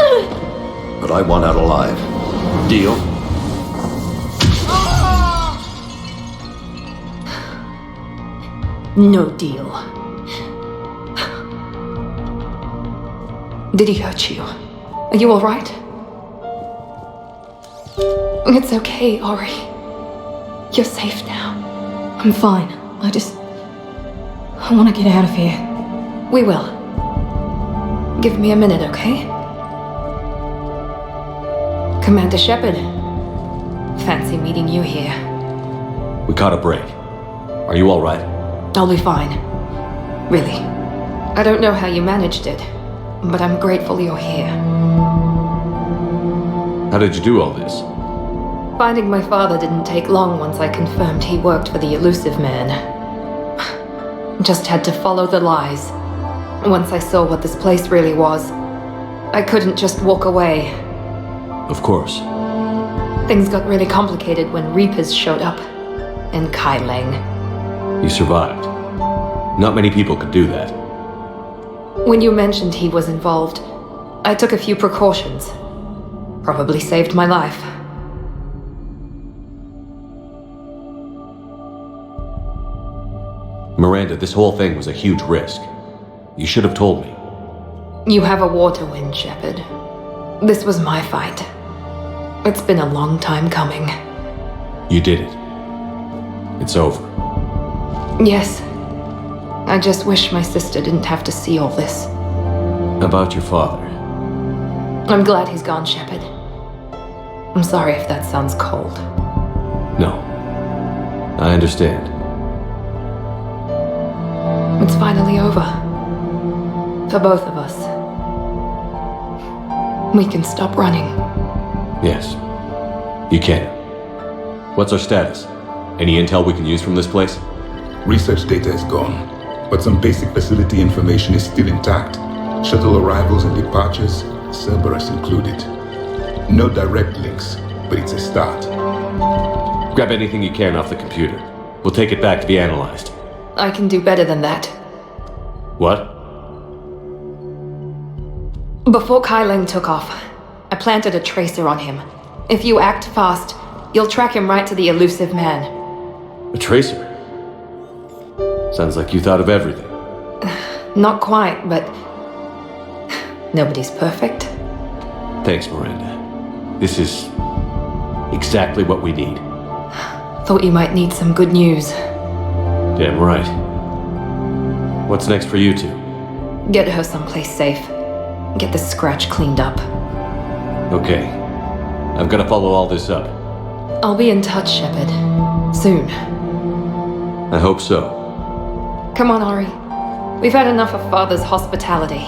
But I want out alive. Deal? No deal. Did he hurt you? Are you alright? It's okay, Ori. You're safe now. I'm fine. I want to get out of here. We will. Give me a minute, okay? Commander Shepard. Fancy meeting you here. We caught a break. Are you alright? I'll be fine. Really. I don't know how you managed it, but I'm grateful you're here. How did you do all this? Finding my father didn't take long once I confirmed he worked for the Elusive Man. Just had to follow the lies. Once I saw what this place really was, I couldn't just walk away. Of course. Things got really complicated when Reapers showed up. And Kai Lang. You survived. Not many people could do that. When you mentioned he was involved, I took a few precautions. Probably saved my life. Miranda, this whole thing was a huge risk. You should have told me. You have a war to win, Shepard. This was my fight. It's been a long time coming. You did it. It's over. Yes. I just wish my sister didn't have to see all this. About your father. I'm glad he's gone, Shepard. I'm sorry if that sounds cold. No. I understand. It's finally over. For both of us. We can stop running. Yes. You can. What's our status? Any intel we can use from this place? Research data is gone, but some basic facility information is still intact. Shuttle arrivals and departures, Cerberus included. No direct links, but it's a start. Grab anything you can off the computer. We'll take it back to be analyzed. I can do better than that. What? Before Kai Lang took off, I planted a tracer on him. If you act fast, you'll track him right to the Elusive Man. A tracer? Sounds like you thought of everything. Not quite, but nobody's perfect. Thanks, Miranda. This is exactly what we need. Thought you might need some good news. Damn right. What's next for you two? Get her someplace safe. Get this scratch cleaned up. Okay. I've got to follow all this up. I'll be in touch, Shepard. Soon. I hope so. Come on, Ori. We've had enough of Father's hospitality.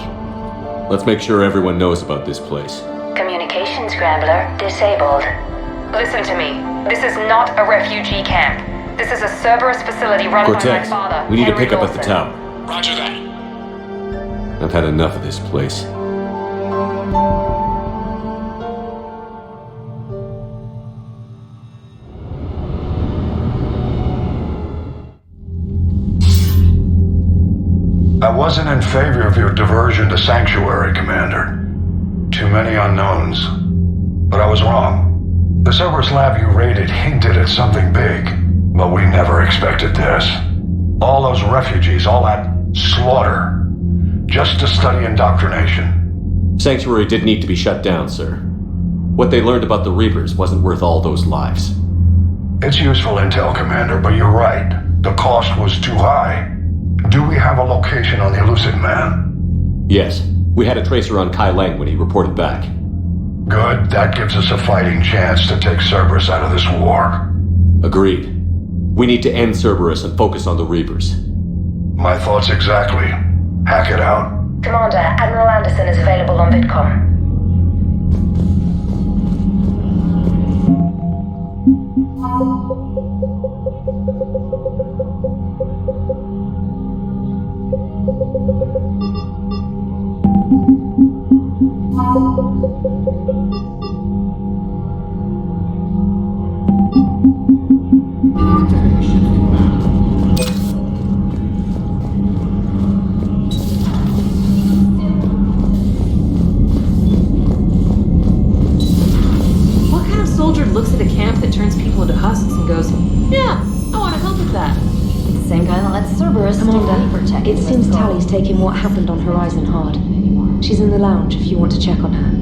Let's make sure everyone knows about this place. Communication Communication scrambler disabled. Listen to me. This is not a refugee camp. This is a Cerberus facility run by my Cortez, father. we need to Henry pick up at the Lawson. tower. Roger that. I've had enough of this place. I wasn't in favor of your diversion to Sanctuary, Commander. Too many unknowns. But I was wrong. The Cerberus lab you raided hinted at something big, but we never expected this. All those refugees, all that slaughter, just to study indoctrination. Sanctuary did need to be shut down, sir. What they learned about the Reapers wasn't worth all those lives. It's useful intel, Commander, but you're right. The cost was too high. Do we have a location on the Elusive Man? Yes. We had a tracer on Kai Lang when he reported back. Good. That gives us a fighting chance to take Cerberus out of this war. Agreed. We need to end Cerberus and focus on the Reapers. My thoughts exactly. Hack it out. Commander, Admiral Anderson is available on VidCom. What kind of soldier looks at a camp that turns people into husks and goes, yeah, I want to help with that? It's the same guy that lets Cerberus Commander, it seems Tally's taking what happened on Horizon hard. She's in the lounge if you want to check on her.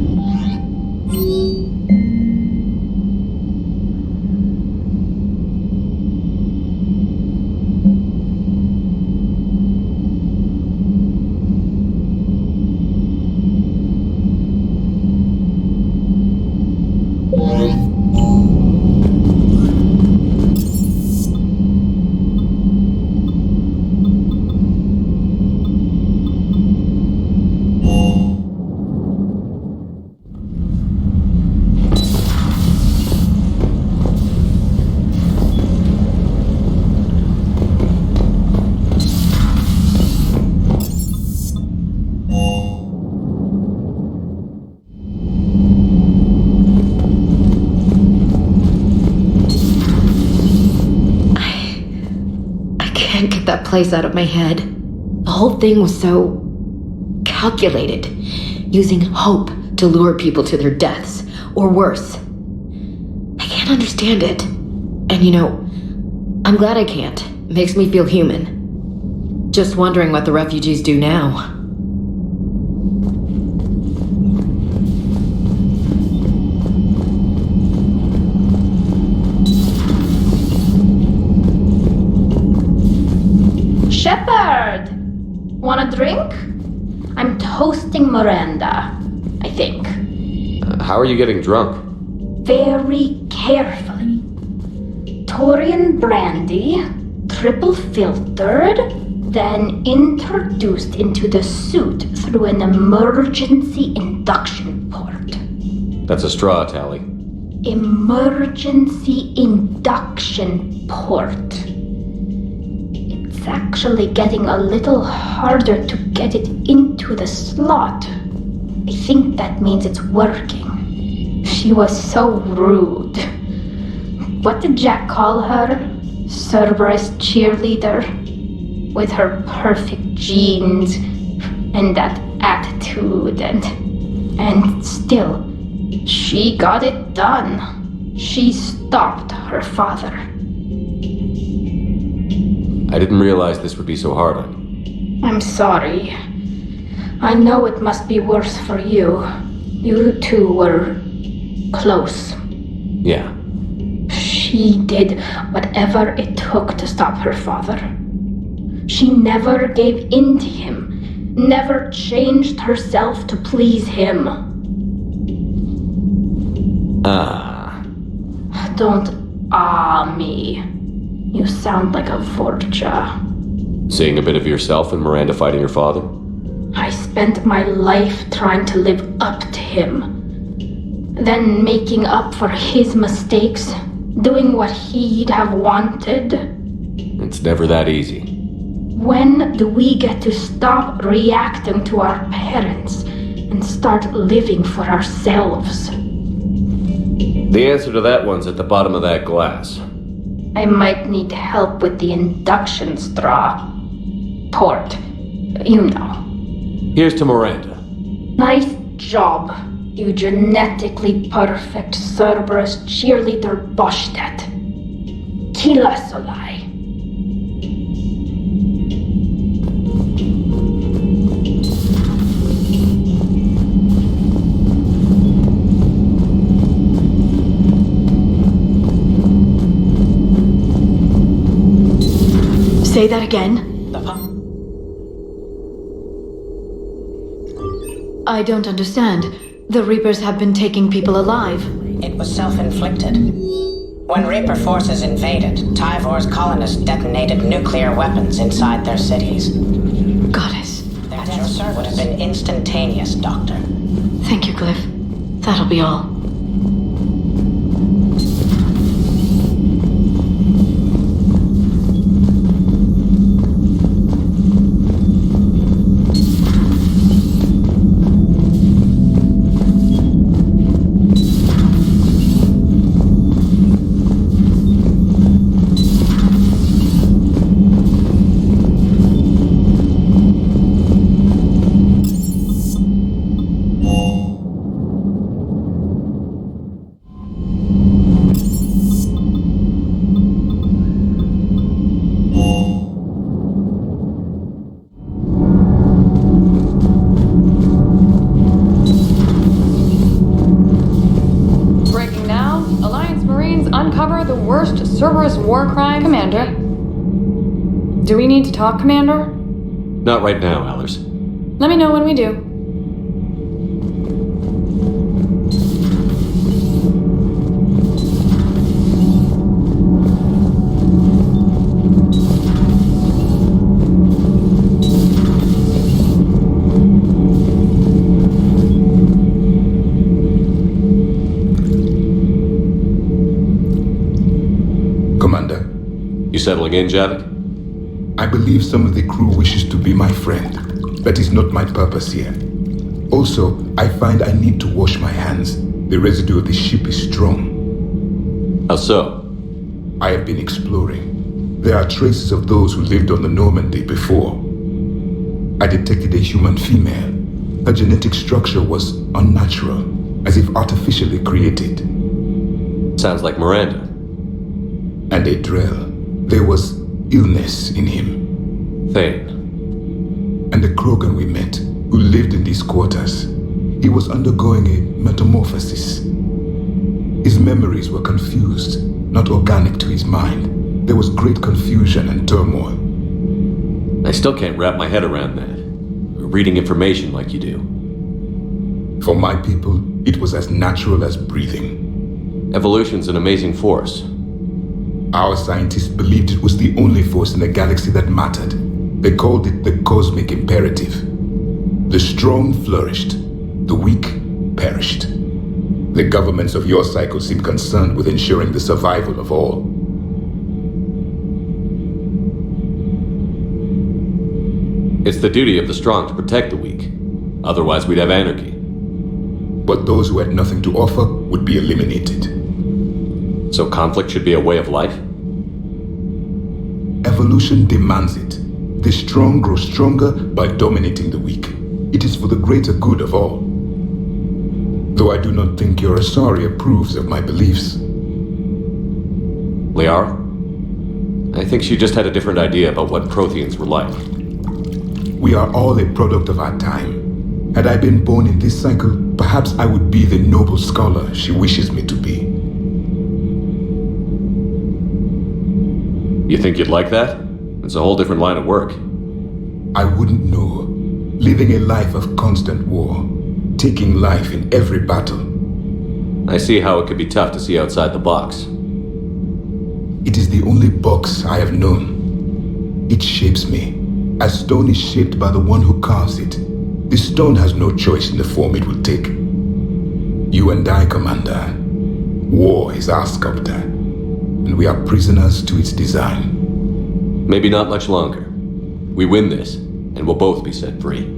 That place out of my head. The whole thing was so calculated, using hope to lure people to their deaths, or worse. I can't understand it. And you know, I'm glad I can't. It makes me feel human. Just wondering what the refugees do now. Shepard! Want a drink? I'm toasting Miranda, I think. How are you getting drunk? Very carefully. Taurian brandy, triple filtered, then introduced into the suit through an emergency induction port. That's a straw, Tally. Emergency induction port. It's actually getting a little harder to get it into the slot. I think that means it's working. She was so rude. What did Jack call her? Cerberus cheerleader? With her perfect genes and that attitude and still, she got it done. She stopped her father. I didn't realize this would be so hard on you. I'm sorry. I know it must be worse for you. You two were close. Yeah. She did whatever it took to stop her father. She never gave in to him, never changed herself to please him. Don't me. You sound like a Vorcha. Seeing a bit of yourself in Miranda fighting your father? I spent my life trying to live up to him. then making up for his mistakes, doing what he'd have wanted. It's never that easy. When do we get to stop reacting to our parents and start living for ourselves? The answer to that one's at the bottom of that glass. I might need help with the induction straw. Port. You know. Here's to Miranda. Nice job, you genetically perfect Cerberus cheerleader Boschtet. Kila Solai. Say that again. I don't understand. The Reapers have been taking people alive. It was self-inflicted. When Reaper forces invaded, Tyvor's colonists detonated nuclear weapons inside their cities. Goddess. Their death would have been instantaneous, Doctor. Thank you, Glyph. That'll be all. Cerberus war crime? Commander. Do we need to talk, Commander? Not right now, Allers. Let me know when we do. You settling in, Javik? I believe some of the crew wishes to be my friend. That is not my purpose here. Also, I find I need to wash my hands. The residue of the ship is strong. How so? I have been exploring. There are traces of those who lived on the Normandy before. I detected a human female. Her genetic structure was unnatural, as if artificially created. Sounds like Miranda. And a Drell. There was illness in him. Thane. And the Krogan we met, who lived in these quarters, he was undergoing a metamorphosis. His memories were confused, not organic to his mind. There was great confusion and turmoil. I still can't wrap my head around that. Reading information like you do. For my people, it was as natural as breathing. Evolution's an amazing force. Our scientists believed it was the only force in the galaxy that mattered. They called it the cosmic imperative. The strong flourished, the weak perished. The governments of your cycle seem concerned with ensuring the survival of all. It's the duty of the strong to protect the weak. Otherwise, we'd have anarchy. But those who had nothing to offer would be eliminated. So conflict should be a way of life? Evolution demands it. The strong grow stronger by dominating the weak. It is for the greater good of all. Though I do not think your Asari approves of my beliefs. Liara? I think she just had a different idea about what Protheans were like. We are all a product of our time. Had I been born in this cycle, perhaps I would be the noble scholar she wishes me to be. You think you'd like that? It's a whole different line of work. I wouldn't know. Living a life of constant war. Taking life in every battle. I see how it could be tough to see outside the box. It is the only box I have known. It shapes me, as stone is shaped by the one who carves it. The stone has no choice in the form it will take. You and I, Commander. War is our sculptor, and we are prisoners to its design. Maybe not much longer. We win this, and we'll both be set free.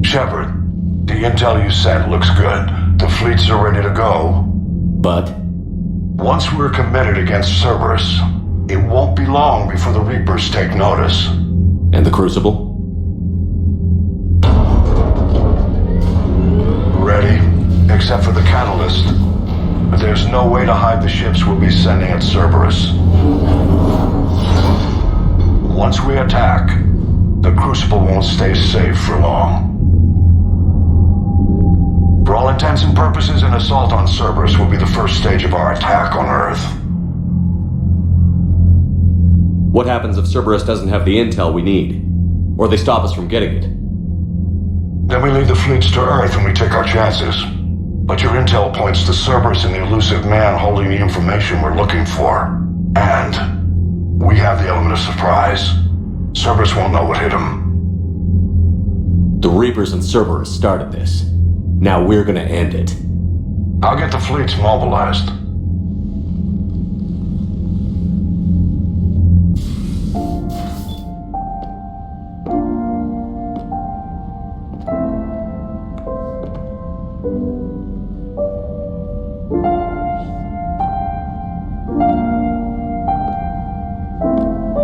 Shepard, the intel you sent looks good. The fleets are ready to go. But? Once we're committed against Cerberus, it won't be long before the Reapers take notice. And the Crucible? Ready, except for the catalyst. But there's no way to hide the ships we'll be sending at Cerberus. Once we attack, the Crucible won't stay safe for long. For all intents and purposes, an assault on Cerberus will be the first stage of our attack on Earth. What happens if Cerberus doesn't have the intel we need? Or they stop us from getting it? Then we leave the fleets to Earth and we take our chances. But your intel points to Cerberus and the elusive man holding the information we're looking for. And we have the element of surprise. Cerberus won't know what hit him. The Reapers and Cerberus started this. Now we're gonna end it. I'll get the fleets mobilized.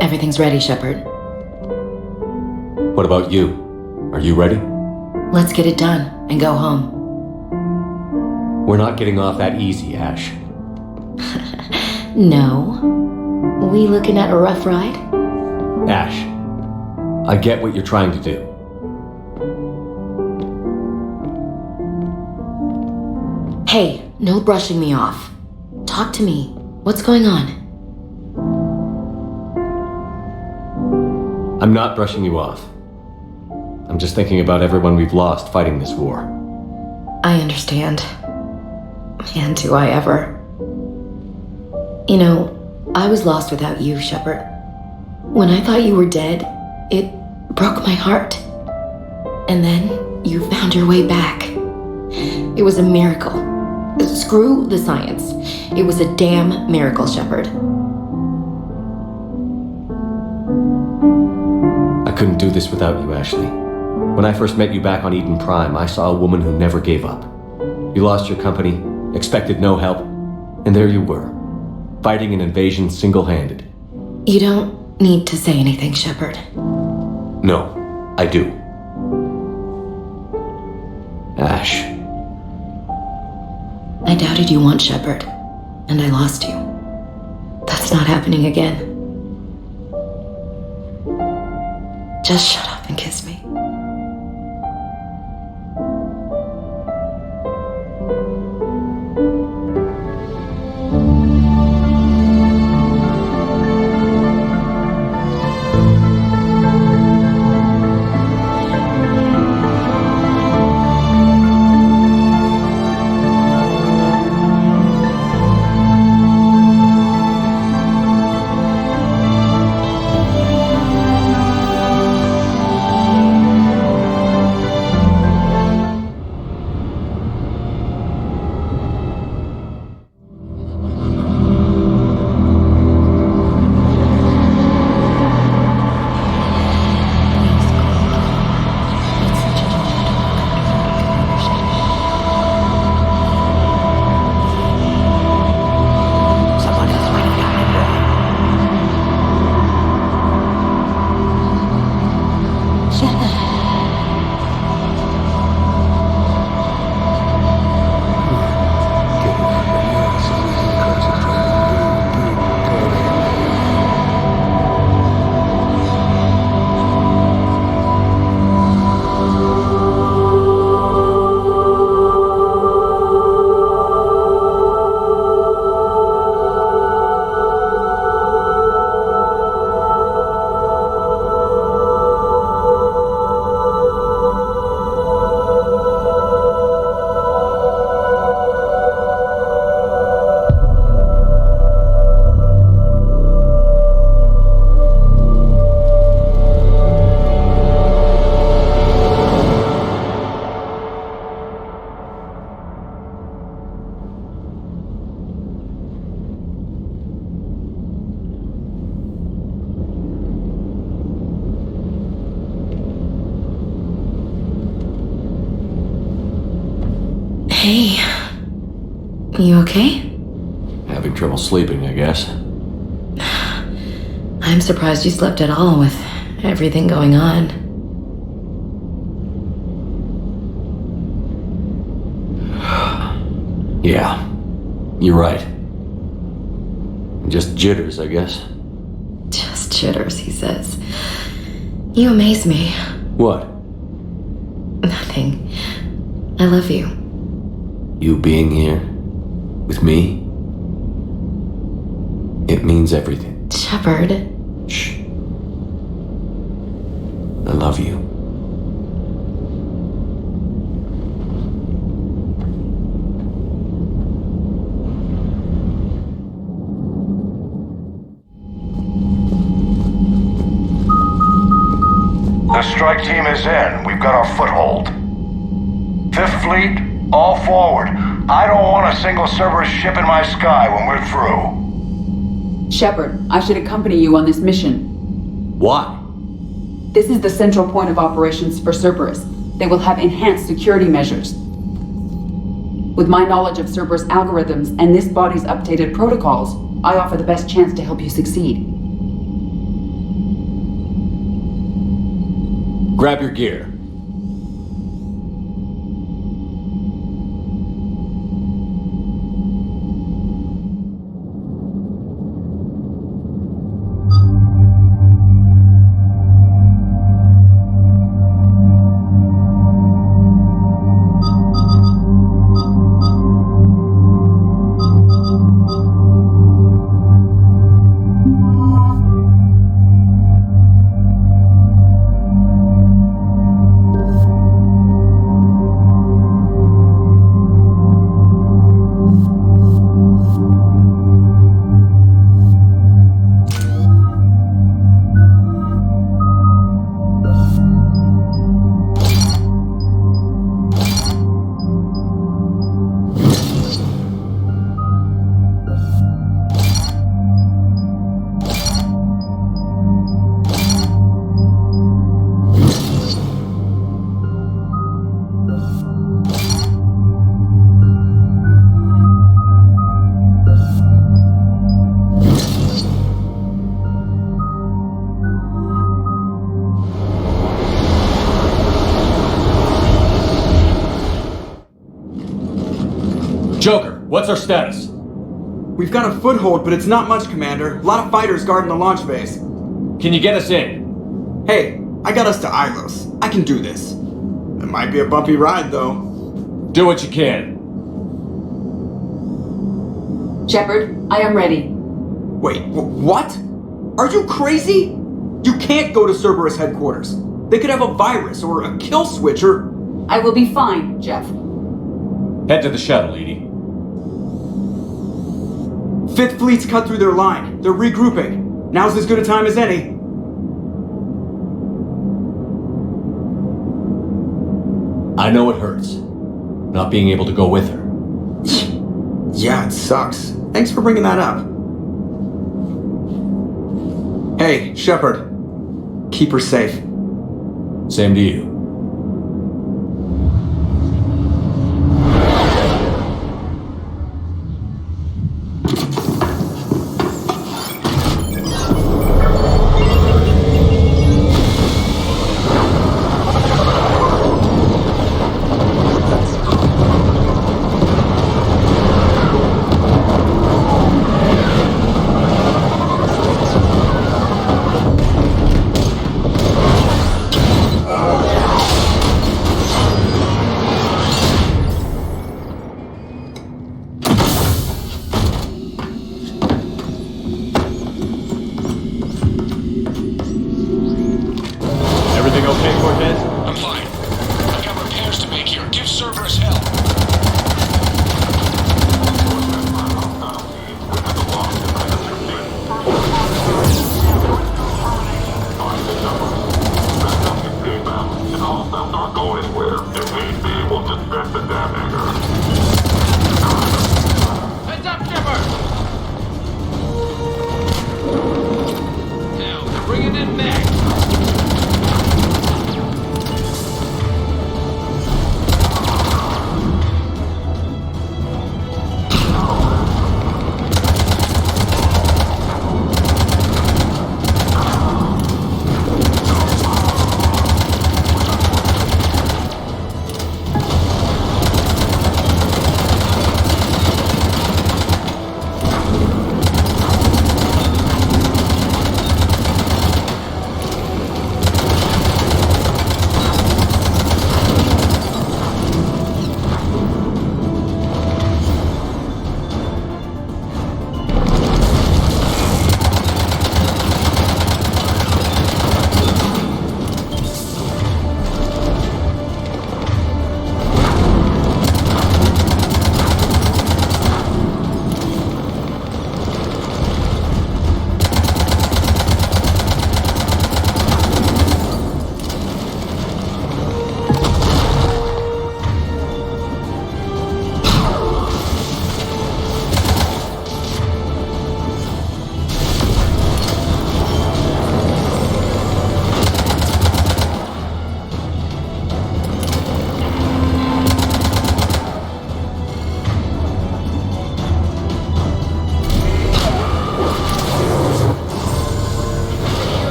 Everything's ready, Shepard. What about you? Are you ready? Let's get it done and go home. We're not getting off that easy, Ash. No. We looking at a rough ride? Ash, I get what you're trying to do. Hey, no brushing me off. Talk to me. What's going on? I'm not brushing you off. I'm just thinking about everyone we've lost fighting this war. I understand. And do I ever. You know, I was lost without you, Shepard. When I thought you were dead, it broke my heart. And then you found your way back. It was a miracle. Screw the science. It was a damn miracle, Shepard. I couldn't do this without you, Ashley. When I first met you back on Eden Prime, I saw a woman who never gave up. You lost your company, expected no help, and there you were, fighting an invasion single-handed. You don't need to say anything, Shepard. No, I do. Ash. I doubted you once, Shepard, and I lost you. That's not happening again. Just shut up and kiss me. Hey. You okay? Having trouble sleeping, I guess. I'm surprised you slept at all with everything going on. Yeah, you're right. Just jitters, I guess. Just jitters, he says. You amaze me. What? Nothing. I love you. You being here with me? It means everything. Shepard. Shh. I love you. The strike team is in. We've got our foothold. Fifth Fleet, all forward. I don't want a single Cerberus ship in my sky when we're through. Shepard, I should accompany you on this mission. Why? This is the central point of operations for Cerberus. They will have enhanced security measures. With my knowledge of Cerberus algorithms and this body's updated protocols, I offer the best chance to help you succeed. Grab your gear. Joker, what's our status? We've got a foothold, but it's not much, Commander. A lot of fighters guarding the launch base. Can you get us in? Hey, I got us to Ilos. I can do this. It might be a bumpy ride, though. Do what you can. Shepard, I am ready. Wait, what? Are you crazy? You can't go to Cerberus headquarters. They could have a virus or a kill switch or... I will be fine, Jeff. Head to the shuttle, Edie. Fifth Fleet's cut through their line. They're regrouping. Now's as good a time as any. I know it hurts. Not being able to go with her. Yeah, it sucks. Thanks for bringing that up. Hey, Shepard. Keep her safe. Same to you.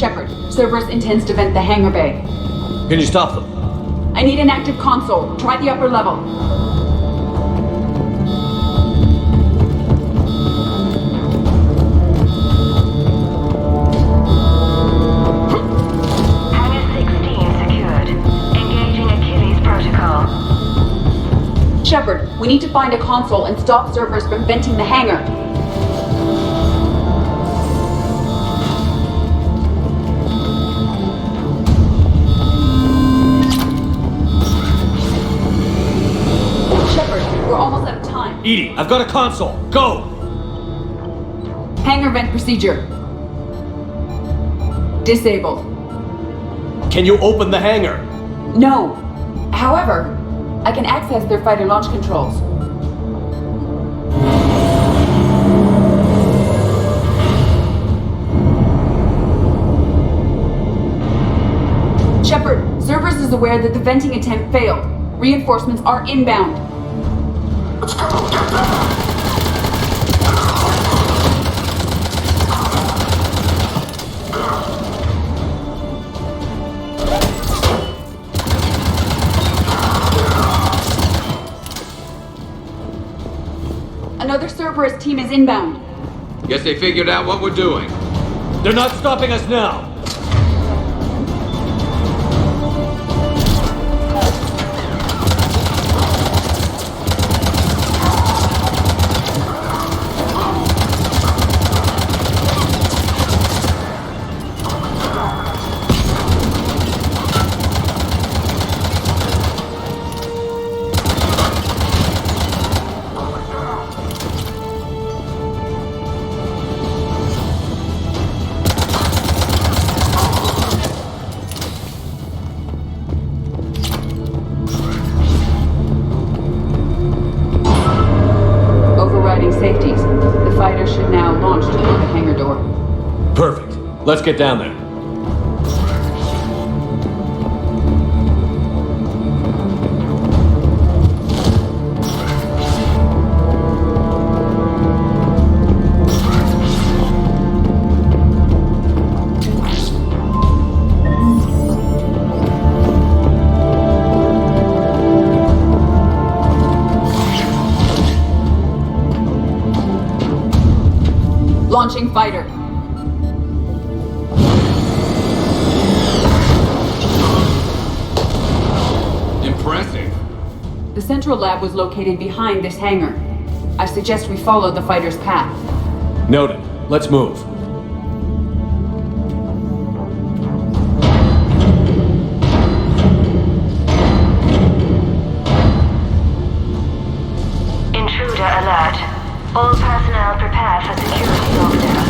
Shepard, Cerberus intends to vent the hangar bay. Can you stop them? I need an active console. Try the upper level. Hangar 16 secured. Engaging Achilles protocol. Shepard, we need to find a console and stop Cerberus from venting the hangar. Shepard, we're almost out of time. EDI, I've got a console. Go! Hangar vent procedure. Disabled. Can you open the hangar? No. However, I can access their fighter launch controls. Shepard, Cerberus is aware that the venting attempt failed. Reinforcements are inbound. Let's go, get them! Another Cerberus team is inbound. Guess they figured out what we're doing. They're not stopping us now! Safeties. The fighter should now launch toward the hangar door. Perfect. Let's get down there. Launching fighter. Impressive. The central lab was located behind this hangar. I suggest we follow the fighter's path. Noted. Let's move. Intruder alert. All personnel prepare for security lockdown.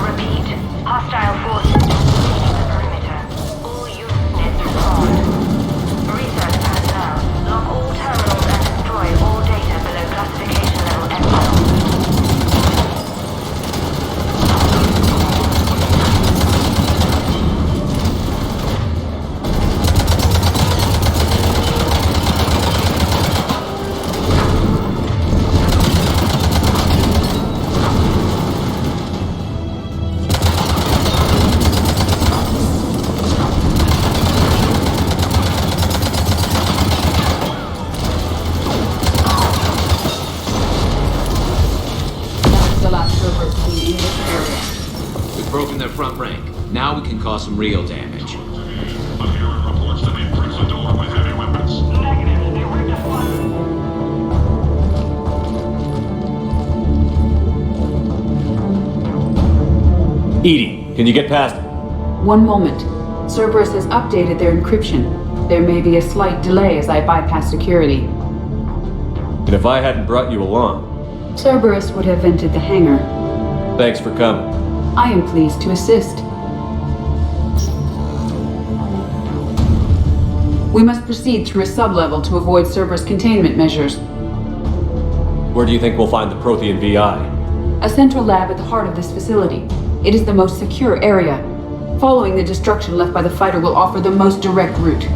Repeat. Hostile forces breaching the perimeter. All units respond. Research personnel. Lock all terminals and destroy all data below classification level Epsilon. We've broken their front rank. Now we can cause some real damage. I'm hearing reports that they've breached the door with heavy weapons. Negative. They rigged a fire. EDI, can you get past it? One moment. Cerberus has updated their encryption. There may be a slight delay as I bypass security. And if I hadn't brought you along? Cerberus would have vented the hangar. Thanks for coming. I am pleased to assist. We must proceed through a sub-level to avoid Cerberus containment measures. Where do you think we'll find the Prothean VI? A central lab at the heart of this facility. It is the most secure area. Following the destruction left by the fighter will offer the most direct route.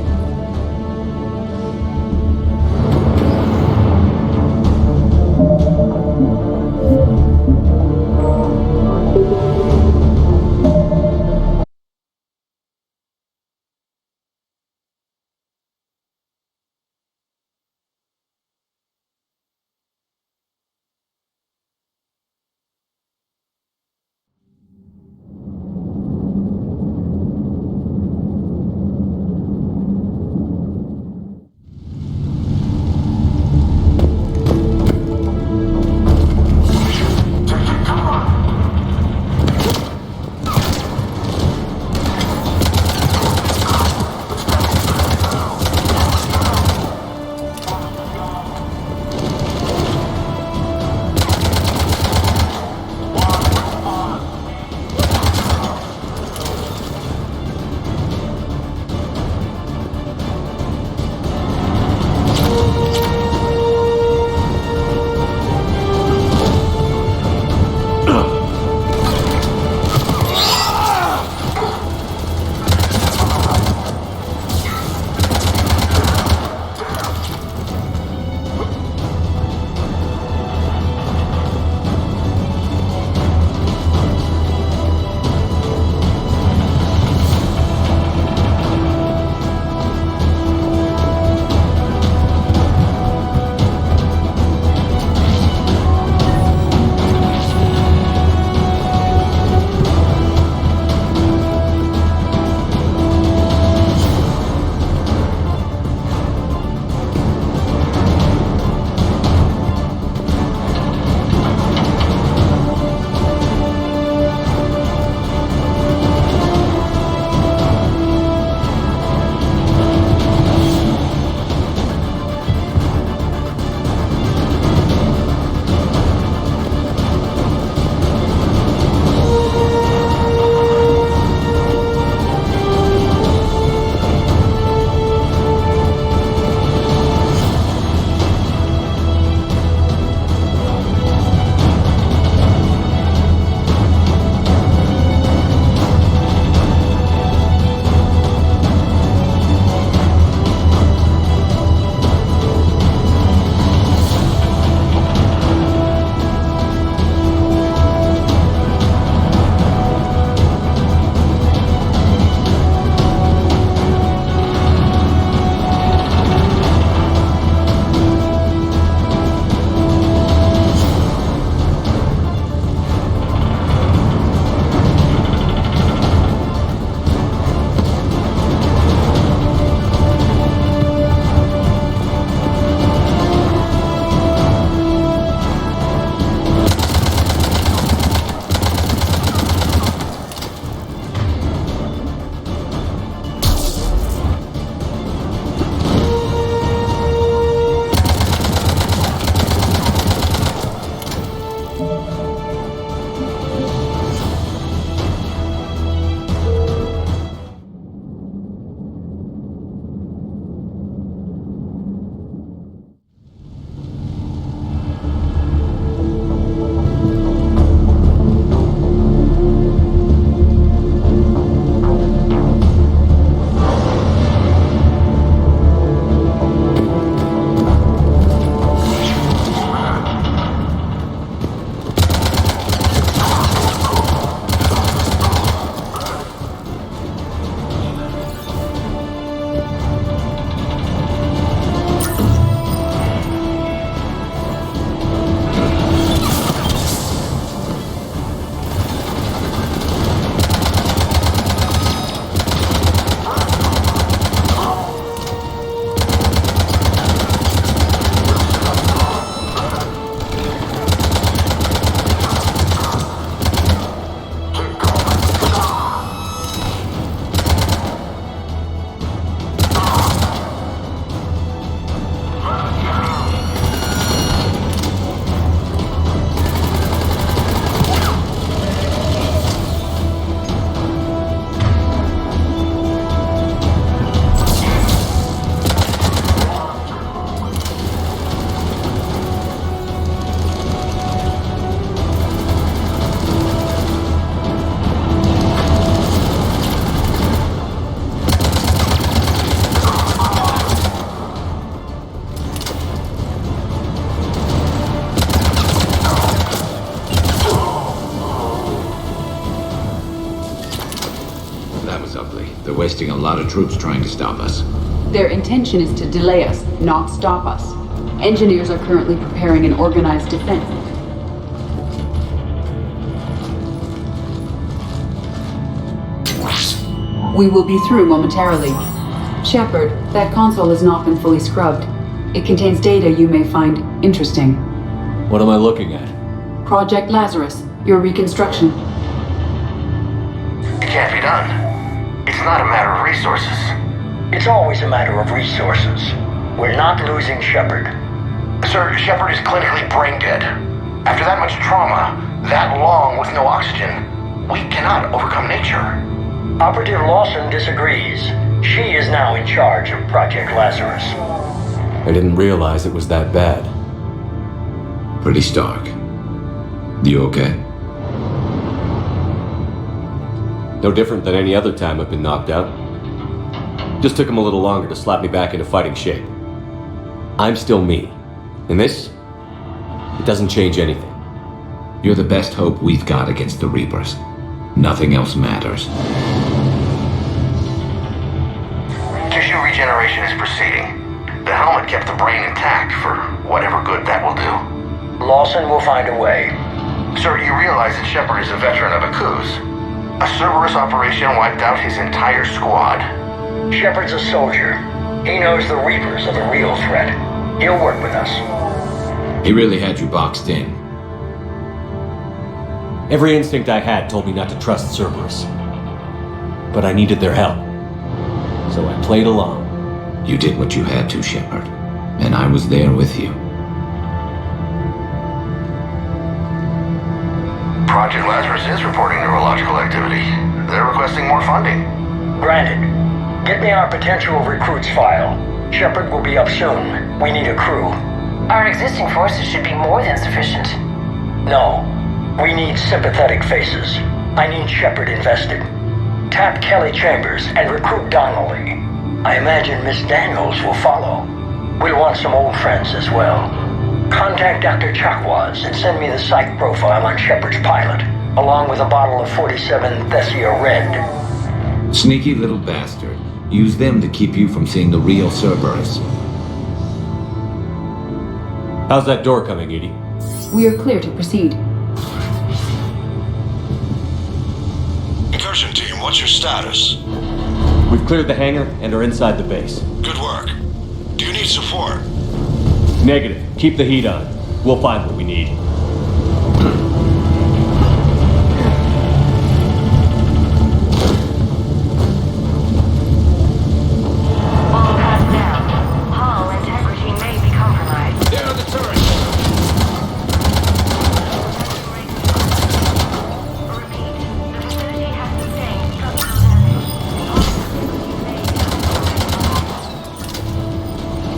That was ugly. They're wasting a lot of troops trying to stop us. Their intention is to delay us, not stop us. Engineers are currently preparing an organized defense. We will be through momentarily. Shepard, that console has not been fully scrubbed. It contains data you may find interesting. What am I looking at? Project Lazarus, your reconstruction. It can't be done. It's not a matter of resources. It's always a matter of resources. We're not losing Shepard. Sir, Shepard is clinically brain dead. After that much trauma, that long with no oxygen, we cannot overcome nature. Operative Lawson disagrees. She is now in charge of Project Lazarus. I didn't realize it was that bad. Pretty stark. You okay? No different than any other time I've been knocked out. Just took him a little longer to slap me back into fighting shape. I'm still me. And this? It doesn't change anything. You're the best hope we've got against the Reapers. Nothing else matters. Tissue regeneration is proceeding. The helmet kept the brain intact for whatever good that will do. Lawson will find a way. Sir, you realize that Shepard is a veteran of a Kuz. A Cerberus operation wiped out his entire squad. Shepard's a soldier. He knows the Reapers are the real threat. He'll work with us. He really had you boxed in. Every instinct I had told me not to trust Cerberus. But I needed their help. So I played along. You did what you had to, Shepard. And I was there with you. Project Lazarus is reporting neurological activity. They're requesting more funding. Granted. Get me our potential recruits file. Shepard will be up soon. We need a crew. Our existing forces should be more than sufficient. No. We need sympathetic faces. I need Shepard invested. Tap Kelly Chambers and recruit Donnelly. I imagine Miss Daniels will follow. We'll want some old friends as well. Contact Dr. Chakwas and send me the psych profile on Shepard's pilot, along with a bottle of 47 Thessia Red. Sneaky little bastard. Use them to keep you from seeing the real Cerberus. How's that door coming, Edie? We are clear to proceed. Incursion team, what's your status? We've cleared the hangar and are inside the base. Good work. Do you need support? Negative. Keep the heat on. We'll find what we need. All passed down. Hull integrity may be compromised. There are the turrets! Repeat, the facility has sustained structural damage.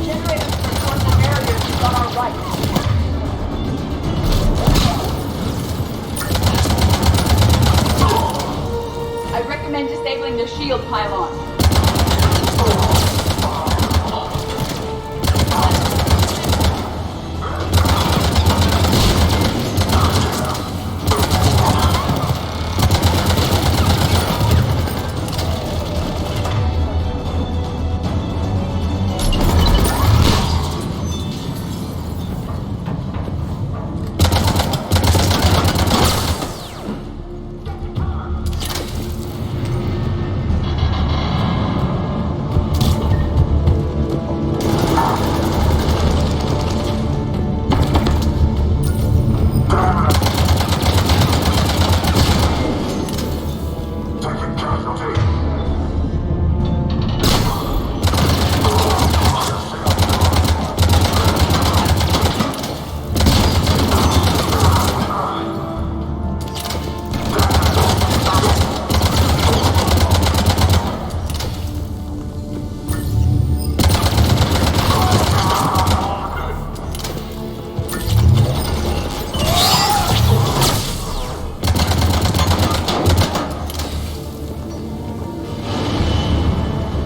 Generators for the barriers on our right. I recommend disabling their shield pylon.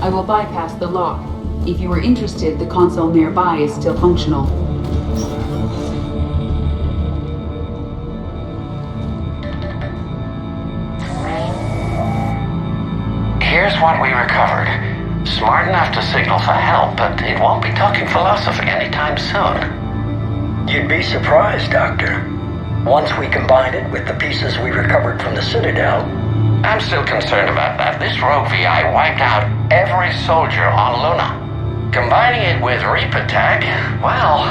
I will bypass the lock. If you are interested, the console nearby is still functional. Here's what we recovered. Smart enough to signal for help, but it won't be talking philosophy anytime soon. You'd be surprised, Doctor. Once we combine it with the pieces we recovered from the Citadel... I'm still concerned about that. This rogue VI wiped out every soldier on Luna. Combining it with Reaper tech, well...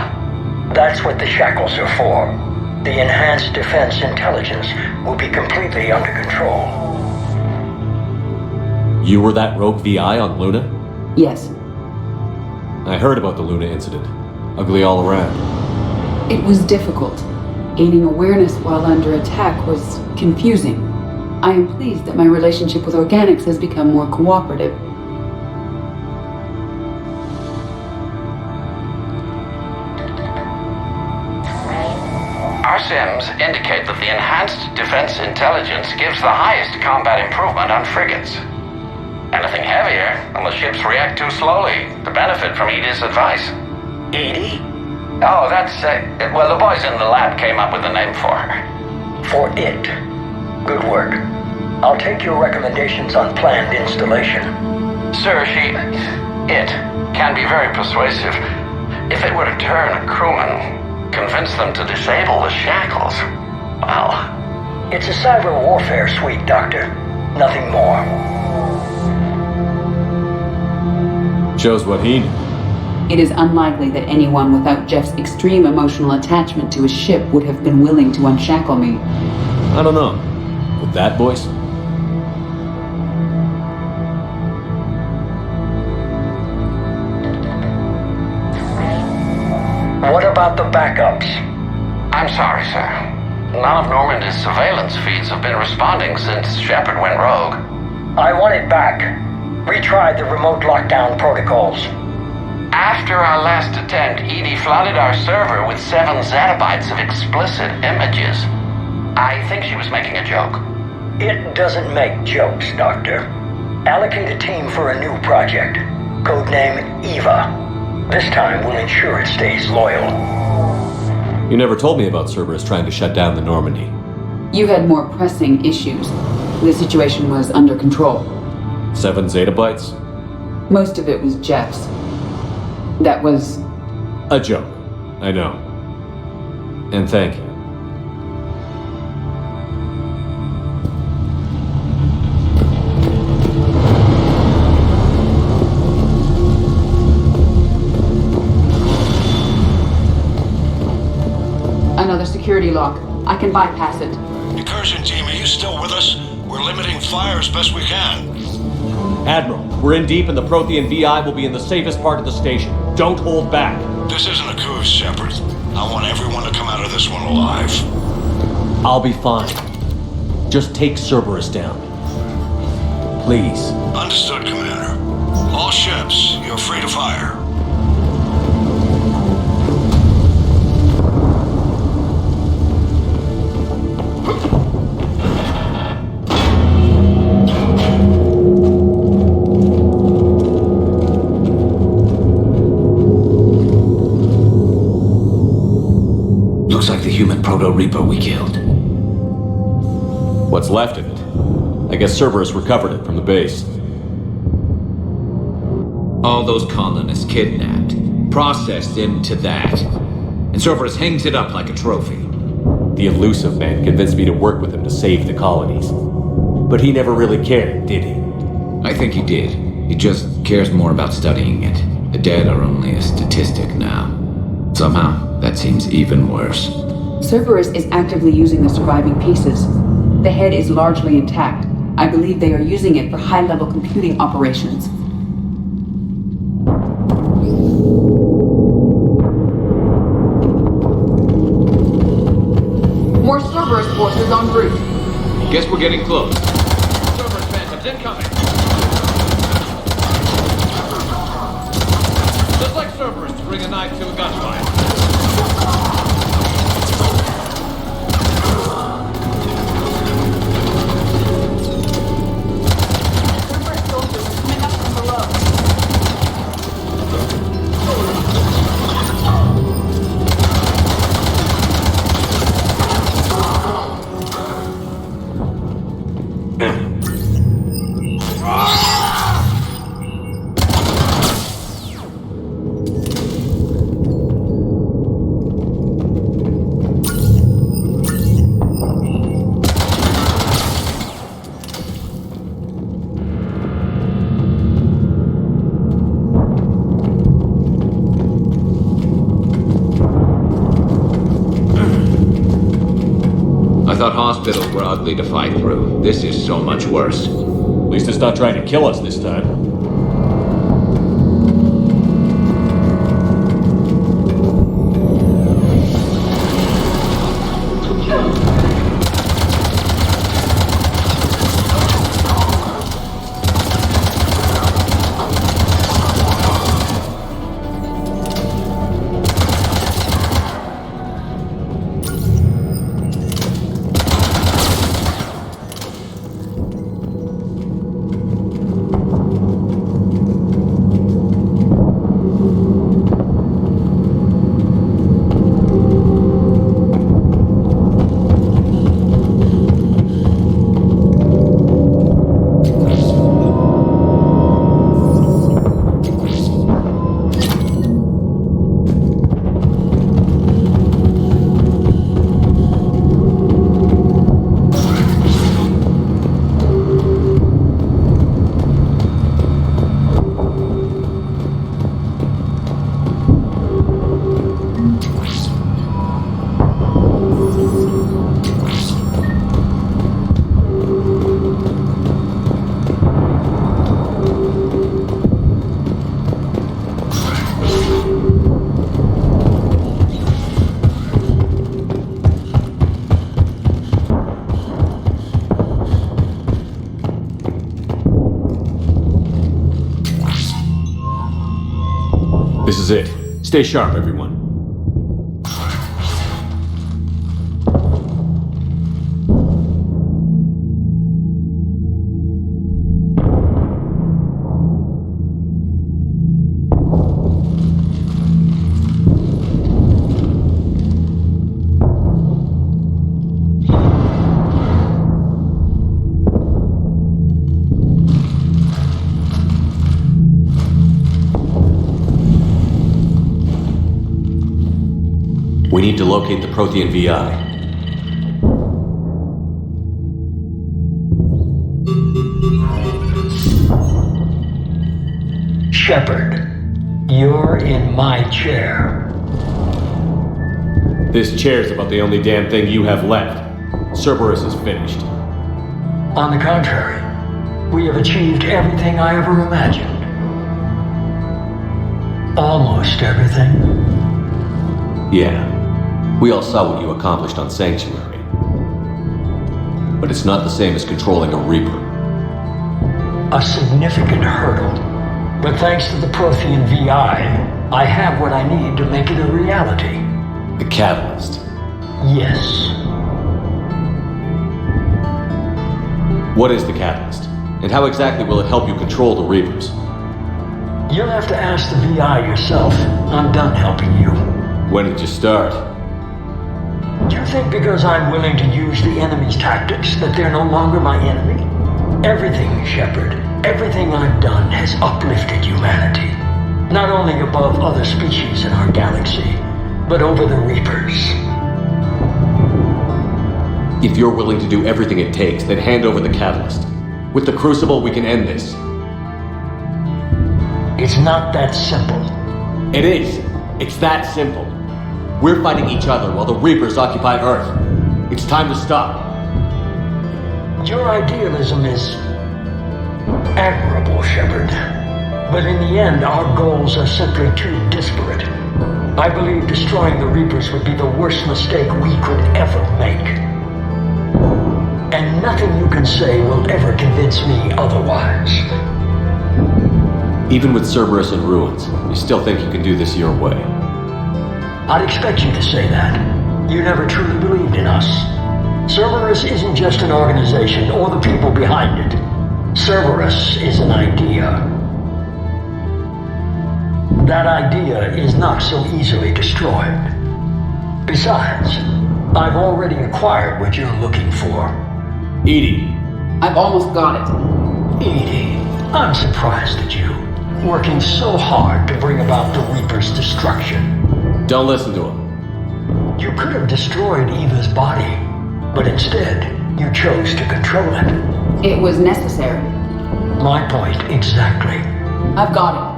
That's what the shackles are for. The enhanced defense intelligence will be completely under control. You were that rogue VI on Luna? Yes. I heard about the Luna incident. Ugly all around. It was difficult. Gaining awareness while under attack was confusing. I am pleased that my relationship with Organics has become more cooperative. Our sims indicate that the enhanced defense intelligence gives the highest combat improvement on frigates. Anything heavier, and the ships react too slowly to benefit from Edie's advice. Edie? Oh, that's, well, the boys in the lab came up with a name for her. For it. Good work. I'll take your recommendations on planned installation. Sir, it can be very persuasive. If it were to turn a crewman, convince them to disable the shackles, well... It's a cyber warfare suite, Doctor. Nothing more. Shows what he knew. It is unlikely that anyone without Jeff's extreme emotional attachment to his ship would have been willing to unshackle me. I don't know. With that voice? What about the backups? I'm sorry, sir. None of Normandy's surveillance feeds have been responding since Shepard went rogue. I want it back. Retry the remote lockdown protocols. After our last attempt, Edie flooded our server with 7 zettabytes of explicit images. I think she was making a joke. It doesn't make jokes, Doctor. Allocate a team for a new project. Codename Eva. This time we'll ensure it stays loyal. You never told me about Cerberus trying to shut down the Normandy. You had more pressing issues. The situation was under control. 7 zettabytes? Most of it was Jeff's. That was... a joke. I know. And thank you. Another security lock. I can bypass it. Incursion team, are you still with us? We're limiting fire as best we can. Admiral, we're in deep and the Prothean VI will be in the safest part of the station. Don't hold back. This isn't a coup, Shepard. I want everyone to come out of this one alive. I'll be fine. Just take Cerberus down. Please. Understood, Commander. All ships, you're free to fire. Looks like the human Proto-Reaper we killed. What's left of it? I guess Cerberus recovered it from the base. All those colonists kidnapped, processed into that, and Cerberus hangs it up like a trophy. The elusive man convinced me to work with him to save the colonies. But he never really cared, did he? I think he did. He just cares more about studying it. The dead are only a statistic now. Somehow, that seems even worse. Cerberus is actively using the surviving pieces. The head is largely intact. I believe they are using it for high-level computing operations. More Cerberus forces en route. Guess we're getting close. Cerberus phantoms incoming. Just like Cerberus to bring a knife to a gunfight. hospitals were ugly to fight through. This is so much worse. At least it's not trying to kill us this time. This is it. Stay sharp, everyone. We need to locate the Prothean VI. Shepard, you're in my chair. This chair's about the only damn thing you have left. Cerberus is finished. On the contrary, we have achieved everything I ever imagined. Almost everything. Yeah. We all saw what you accomplished on Sanctuary. But it's not the same as controlling a Reaper. A significant hurdle. But thanks to the Prothean VI, I have what I need to make it a reality. The Catalyst. Yes. What is the Catalyst? And how exactly will it help you control the Reapers? You'll have to ask the VI yourself. I'm done helping you. When did you start? Do you think because I'm willing to use the enemy's tactics that they're no longer my enemy? Everything, Shepard, everything I've done has uplifted humanity. Not only above other species in our galaxy, but over the Reapers. If you're willing to do everything it takes, then hand over the Catalyst. With the Crucible, we can end this. It's not that simple. It is. It's that simple. We're fighting each other while the Reapers occupy Earth. It's time to stop. Your idealism is admirable, Shepard. But in the end, our goals are simply too disparate. I believe destroying the Reapers would be the worst mistake we could ever make. And nothing you can say will ever convince me otherwise. Even with Cerberus in ruins, you still think you can do this your way? I'd expect you to say that. You never truly believed in us. Cerberus isn't just an organization or the people behind it. Cerberus is an idea. That idea is not so easily destroyed. Besides, I've already acquired what you're looking for. EDI. I've almost got it. EDI, I'm surprised at you. Working so hard to bring about the Reaper's destruction. Don't listen to him. You could have destroyed Eva's body, but instead, you chose to control it. It was necessary. My point exactly. I've got it.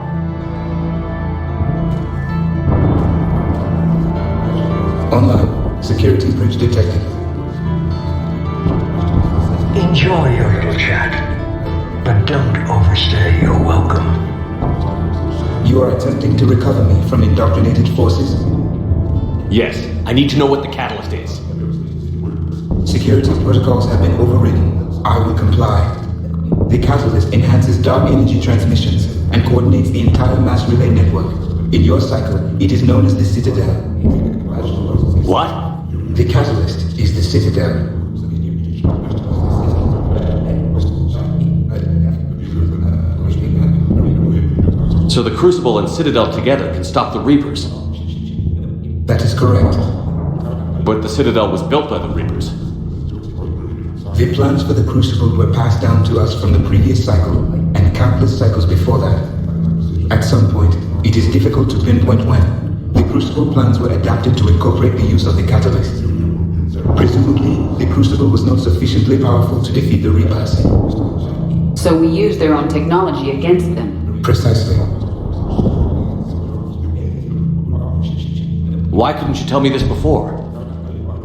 Online. Security breach detected. Enjoy your little chat, but don't overstay your welcome. You are attempting to recover me from indoctrinated forces? Yes, I need to know what the catalyst is. Security protocols have been overridden. I will comply. The catalyst enhances dark energy transmissions and coordinates the entire mass relay network. In your cycle, it is known as the Citadel. What? The catalyst is the Citadel. So the Crucible and Citadel together can stop the Reapers? That is correct. But the Citadel was built by the Reapers. The plans for the Crucible were passed down to us from the previous cycle and countless cycles before that. At some point, it is difficult to pinpoint when, the Crucible plans were adapted to incorporate the use of the catalyst. Presumably, the Crucible was not sufficiently powerful to defeat the Reapers. So we used their own technology against them. Precisely. Why couldn't you tell me this before?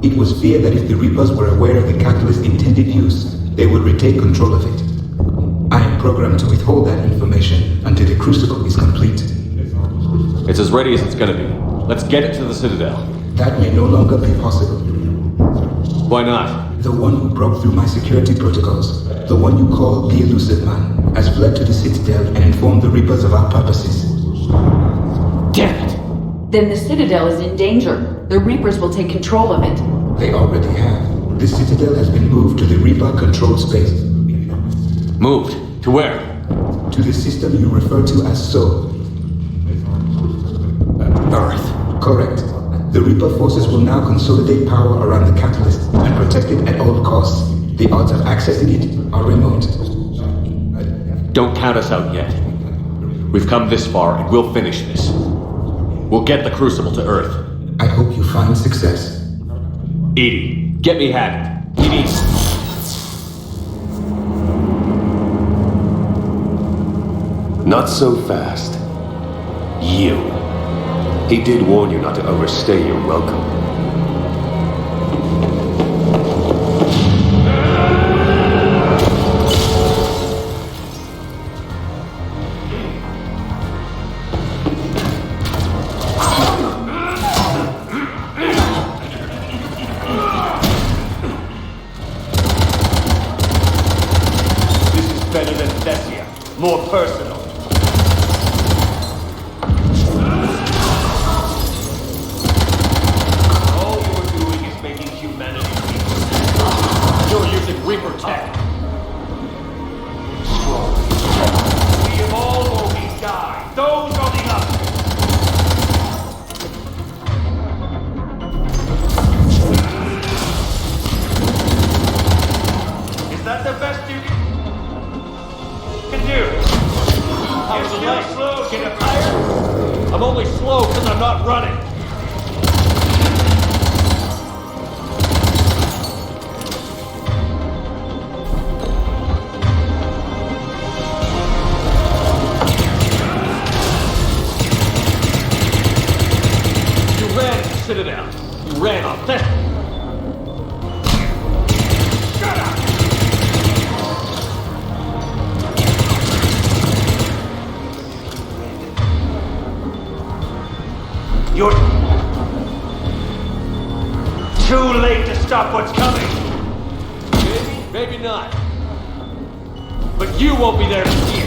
It was fear that if the Reapers were aware of the catalyst's intended use, they would retake control of it. I am programmed to withhold that information until the Crucible is complete. It's as ready as it's gonna be. Let's get it to the Citadel. That may no longer be possible. Why not? The one who broke through my security protocols, the one you call the Elusive Man, has fled to the Citadel and informed the Reapers of our purposes. Damn it! Then the Citadel is in danger. The Reapers will take control of it. They already have. The Citadel has been moved to the Reaper-controlled space. Moved? To where? To the system you refer to as Sol. Earth. Correct. The Reaper forces will now consolidate power around the catalyst and protect it at all costs. The odds of accessing it are remote. Don't count us out yet. We've come this far and we'll finish this. We'll get the Crucible to Earth. I hope you find success. EDI, get me Hammond. EDI. Not so fast. You. He did warn you not to overstay your welcome. Better than Thessia. More personal. All you're doing is making humanity weak. You're using Reaper tech. Strong. We have all already died. Those are the others. Is that the best you can do? I'm still slow, get it higher? I'm only slow because I'm not running. You ran to the Citadel. You ran off that. Shut up! You're too late to stop what's coming. Maybe, maybe not. But you won't be there to see it.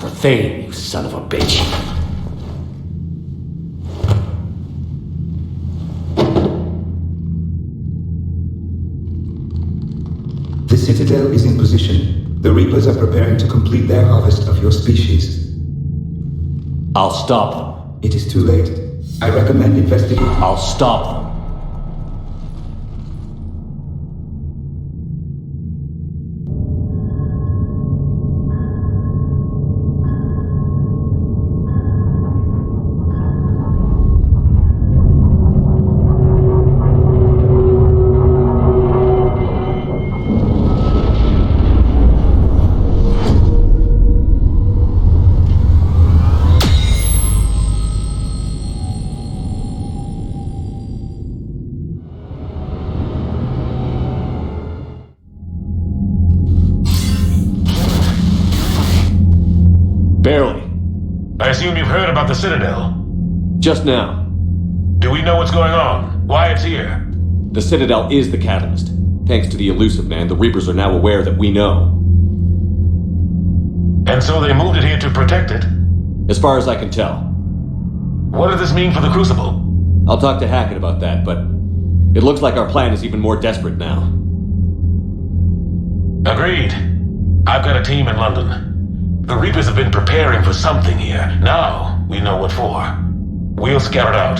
for Thane, you son of a bitch. The Citadel is in position. The Reapers are preparing to complete their harvest of your species. I'll stop them. It is too late. I recommend investigating. I'll stop them. Barely. I assume you've heard about the Citadel. Just now. Do we know what's going on? Why it's here? The Citadel is the catalyst. Thanks to the Illusive Man, the Reapers are now aware that we know. And so they moved it here to protect it? As far as I can tell. What does this mean for the Crucible? I'll talk to Hackett about that, but it looks like our plan is even more desperate now. Agreed. I've got a team in London. The Reapers have been preparing for something here. Now, we know what for. We'll scout it out.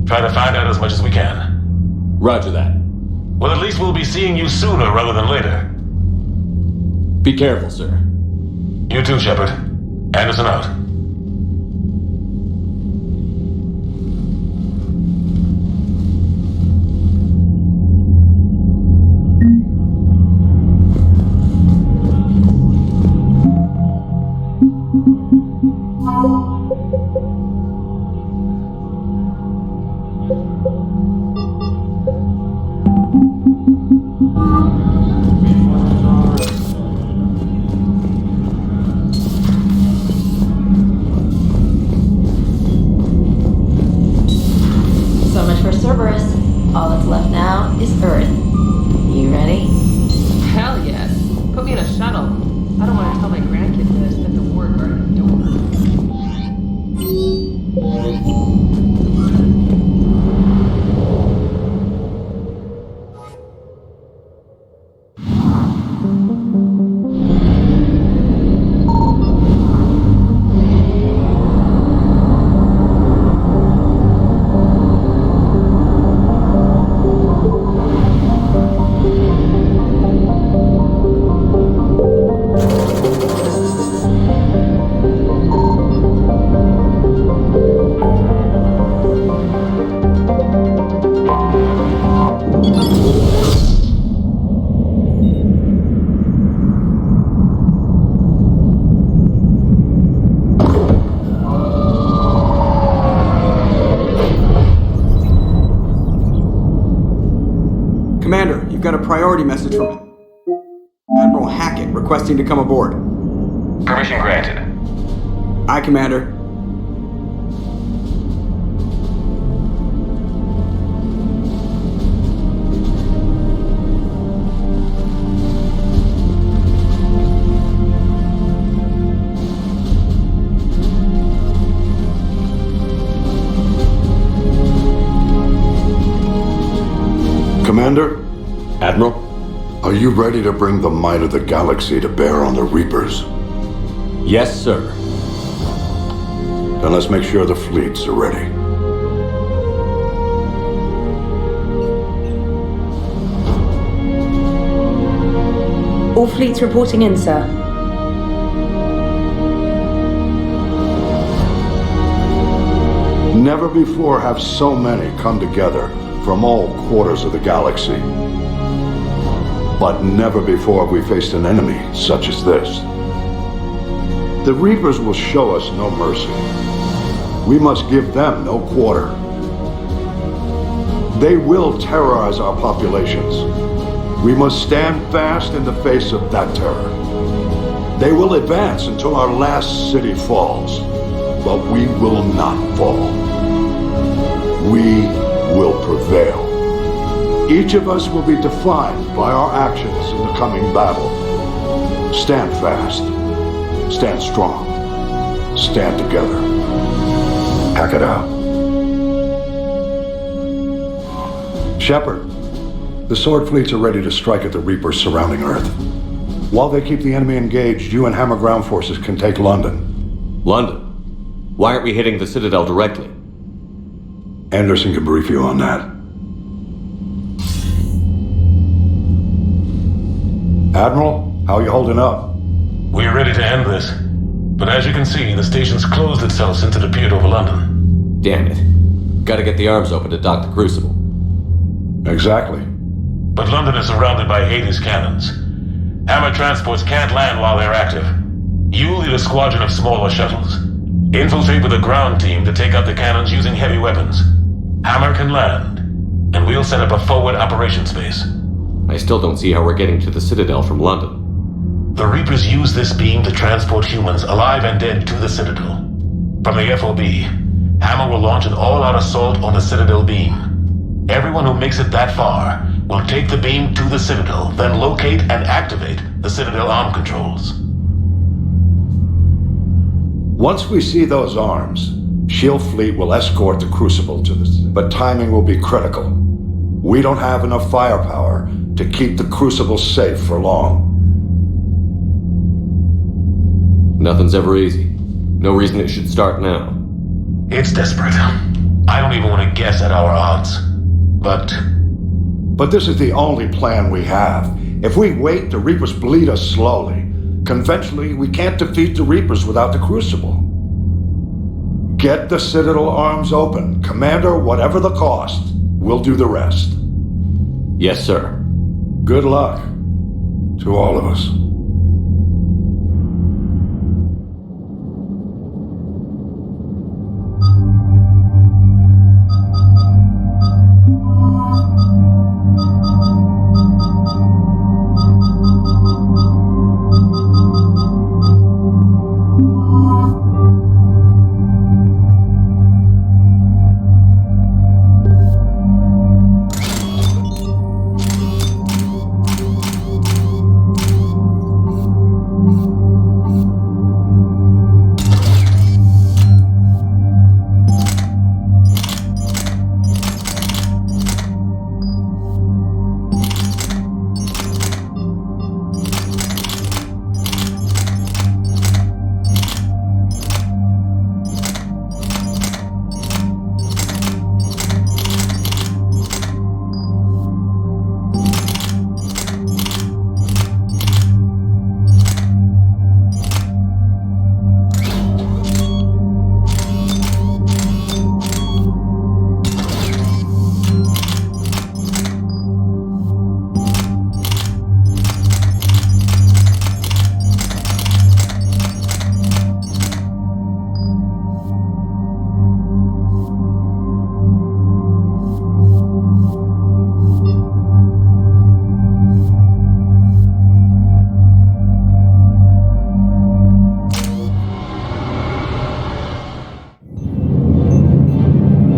Try to find out as much as we can. Roger that. Well, at least we'll be seeing you sooner rather than later. Be careful, sir. You too, Shepard. Anderson out. So much for Cerberus. All that's left now is Earth. You ready? Hell yes. Put me in a shuttle. I don't want to tell my grandkids that I spent the war guarding the door. Commander, you've got a priority message from Admiral Hackett requesting to come aboard. Permission granted. Aye, Commander. Commander? Admiral? Are you ready to bring the might of the galaxy to bear on the Reapers? Yes, sir. Then let's make sure the fleets are ready. All fleets reporting in, sir. Never before have so many come together from all quarters of the galaxy. But never before have we faced an enemy such as this. The Reapers will show us no mercy. We must give them no quarter. They will terrorize our populations. We must stand fast in the face of that terror. They will advance until our last city falls, but we will not fall. We will prevail. Each of us will be defined by our actions in the coming battle. Stand fast. Stand strong. Stand together. Hack it out. Shepard, the Sword fleets are ready to strike at the Reapers surrounding Earth. While they keep the enemy engaged, you and Hammer ground forces can take London. London? Why aren't we hitting the Citadel directly? Anderson can brief you on that. Admiral, how are you holding up? We're ready to end this. But as you can see, the station's closed itself since it appeared over London. Damn it. Gotta get the arms open to dock the Crucible. Exactly. But London is surrounded by Hades cannons. Hammer transports can't land while they're active. You lead a squadron of smaller shuttles. Infiltrate with a ground team to take out the cannons using heavy weapons. Hammer can land, and we'll set up a forward operations base. I still don't see how we're getting to the Citadel from London. The Reapers use this beam to transport humans, alive and dead, to the Citadel. From the FOB, Hammer will launch an all-out assault on the Citadel beam. Everyone who makes it that far will take the beam to the Citadel, then locate and activate the Citadel arm controls. Once we see those arms, SHIELD fleet will escort the Crucible to this, but timing will be critical. We don't have enough firepower to keep the Crucible safe for long. Nothing's ever easy. No reason it should start now. It's desperate. I don't even want to guess at our odds. But this is the only plan we have. If we wait, the Reapers bleed us slowly. Conventionally, we can't defeat the Reapers without the Crucible. Get the Citadel arms open. Commander, whatever the cost, we'll do the rest. Yes, sir. Good luck to all of us.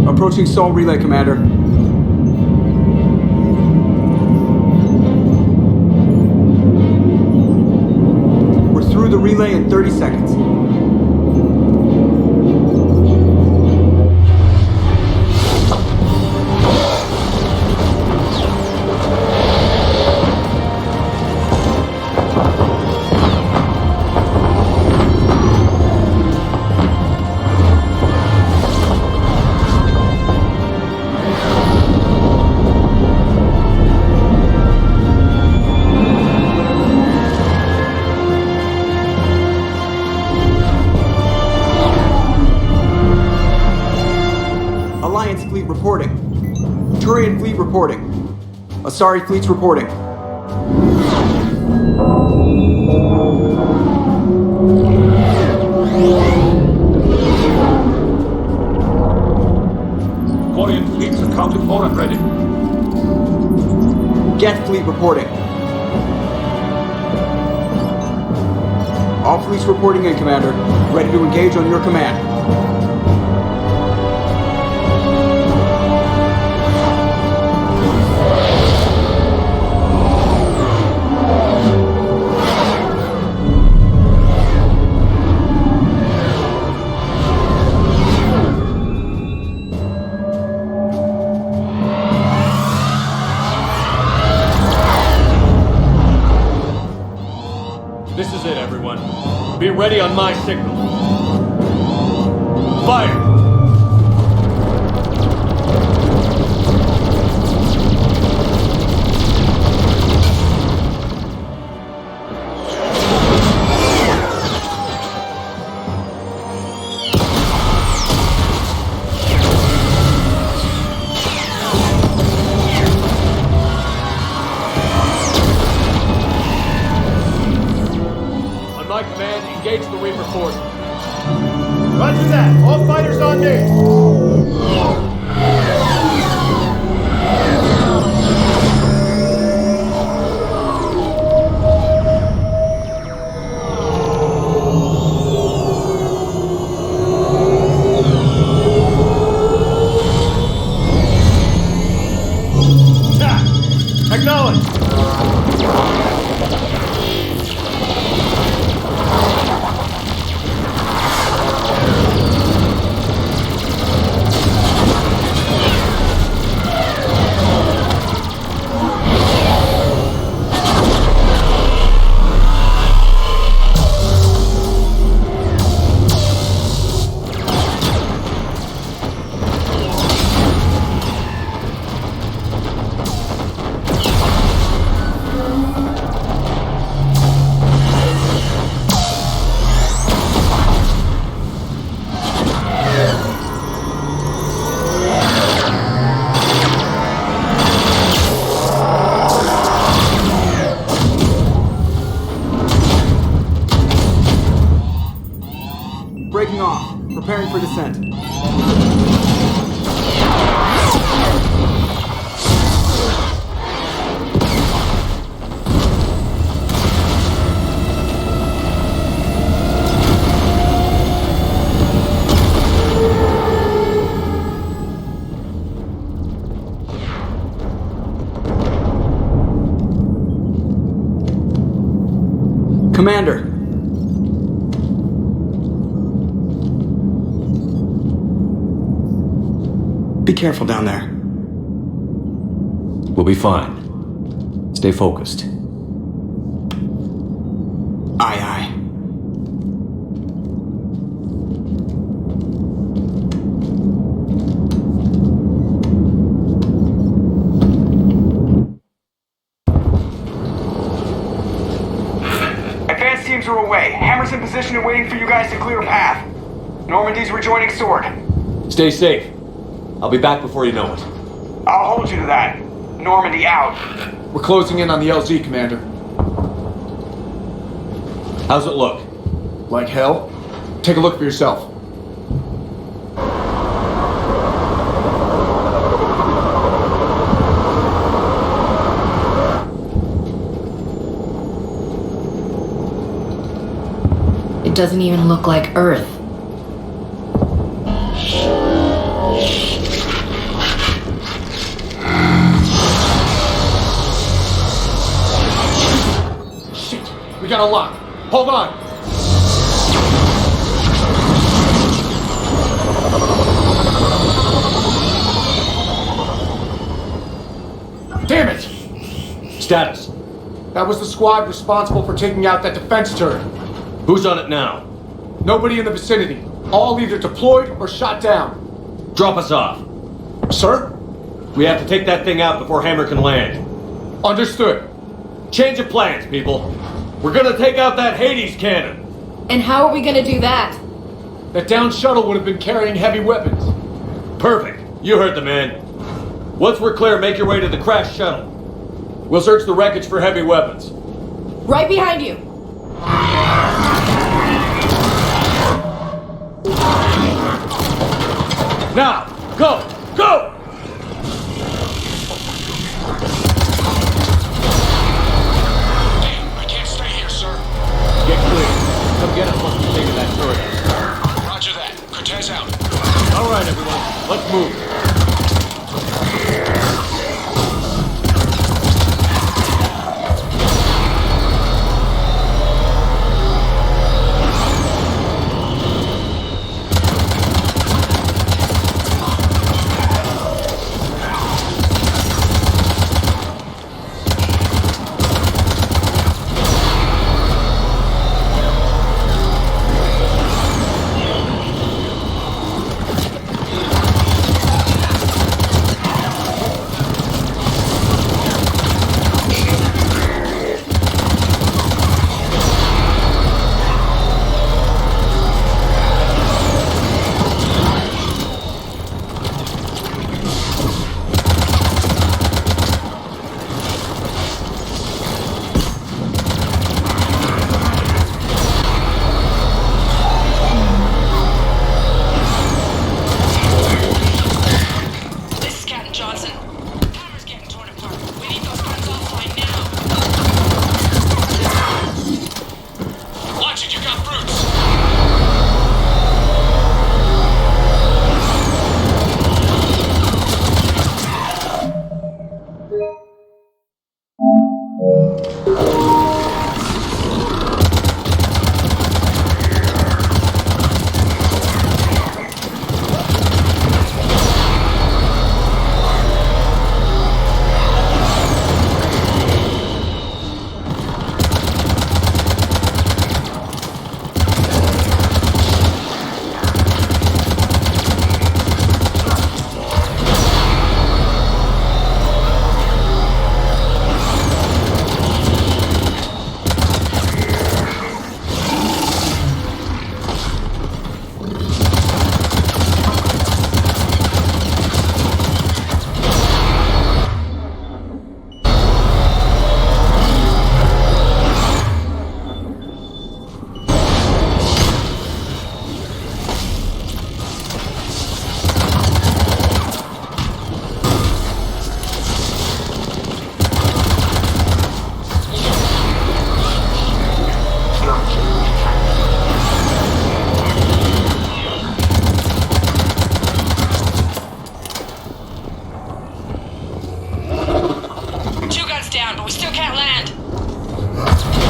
Approaching Sol Relay, Commander. We're through the relay in 30 seconds. Reporting. Turian fleet reporting. Asari fleets reporting. Quarian fleets accounted for and ready. Geth fleet reporting. All fleets reporting in, Commander. Ready to engage on your command. Be ready on my signal. Fire! Engage the Reaper force. Roger that. All fighters on me. Attack! Acknowledge! Breaking off. Preparing for descent. Commander. Be careful down there. We'll be fine. Stay focused. Aye, aye. Advanced teams are away. Hammer's in position and waiting for you guys to clear a path. Normandy's rejoining Sword. Stay safe. I'll be back before you know it. I'll hold you to that. Normandy out. We're closing in on the LZ, Commander. How's it look? Like hell? Take a look for yourself. It doesn't even look like Earth. We got a lock. Hold on. Damn it! Status. That was the squad responsible for taking out that defense turret. Who's on it now? Nobody in the vicinity. All either deployed or shot down. Drop us off. Sir? We have to take that thing out before Hammer can land. Understood. Change of plans, people. We're gonna take out that Hades cannon. And how are we gonna do that? That downed shuttle would have been carrying heavy weapons. Perfect. You heard the man. Once we're clear, make your way to the crashed shuttle. We'll search the wreckage for heavy weapons. Right behind you. Now, go! Go! Get clear. Come get us once we've taken that turret out. Roger that. Cortez out. All right, everyone. Let's move. Johnson. Hammer's getting torn apart. We need those guns offline now. Watch it, you got brutes. Two guns down, but we still can't land.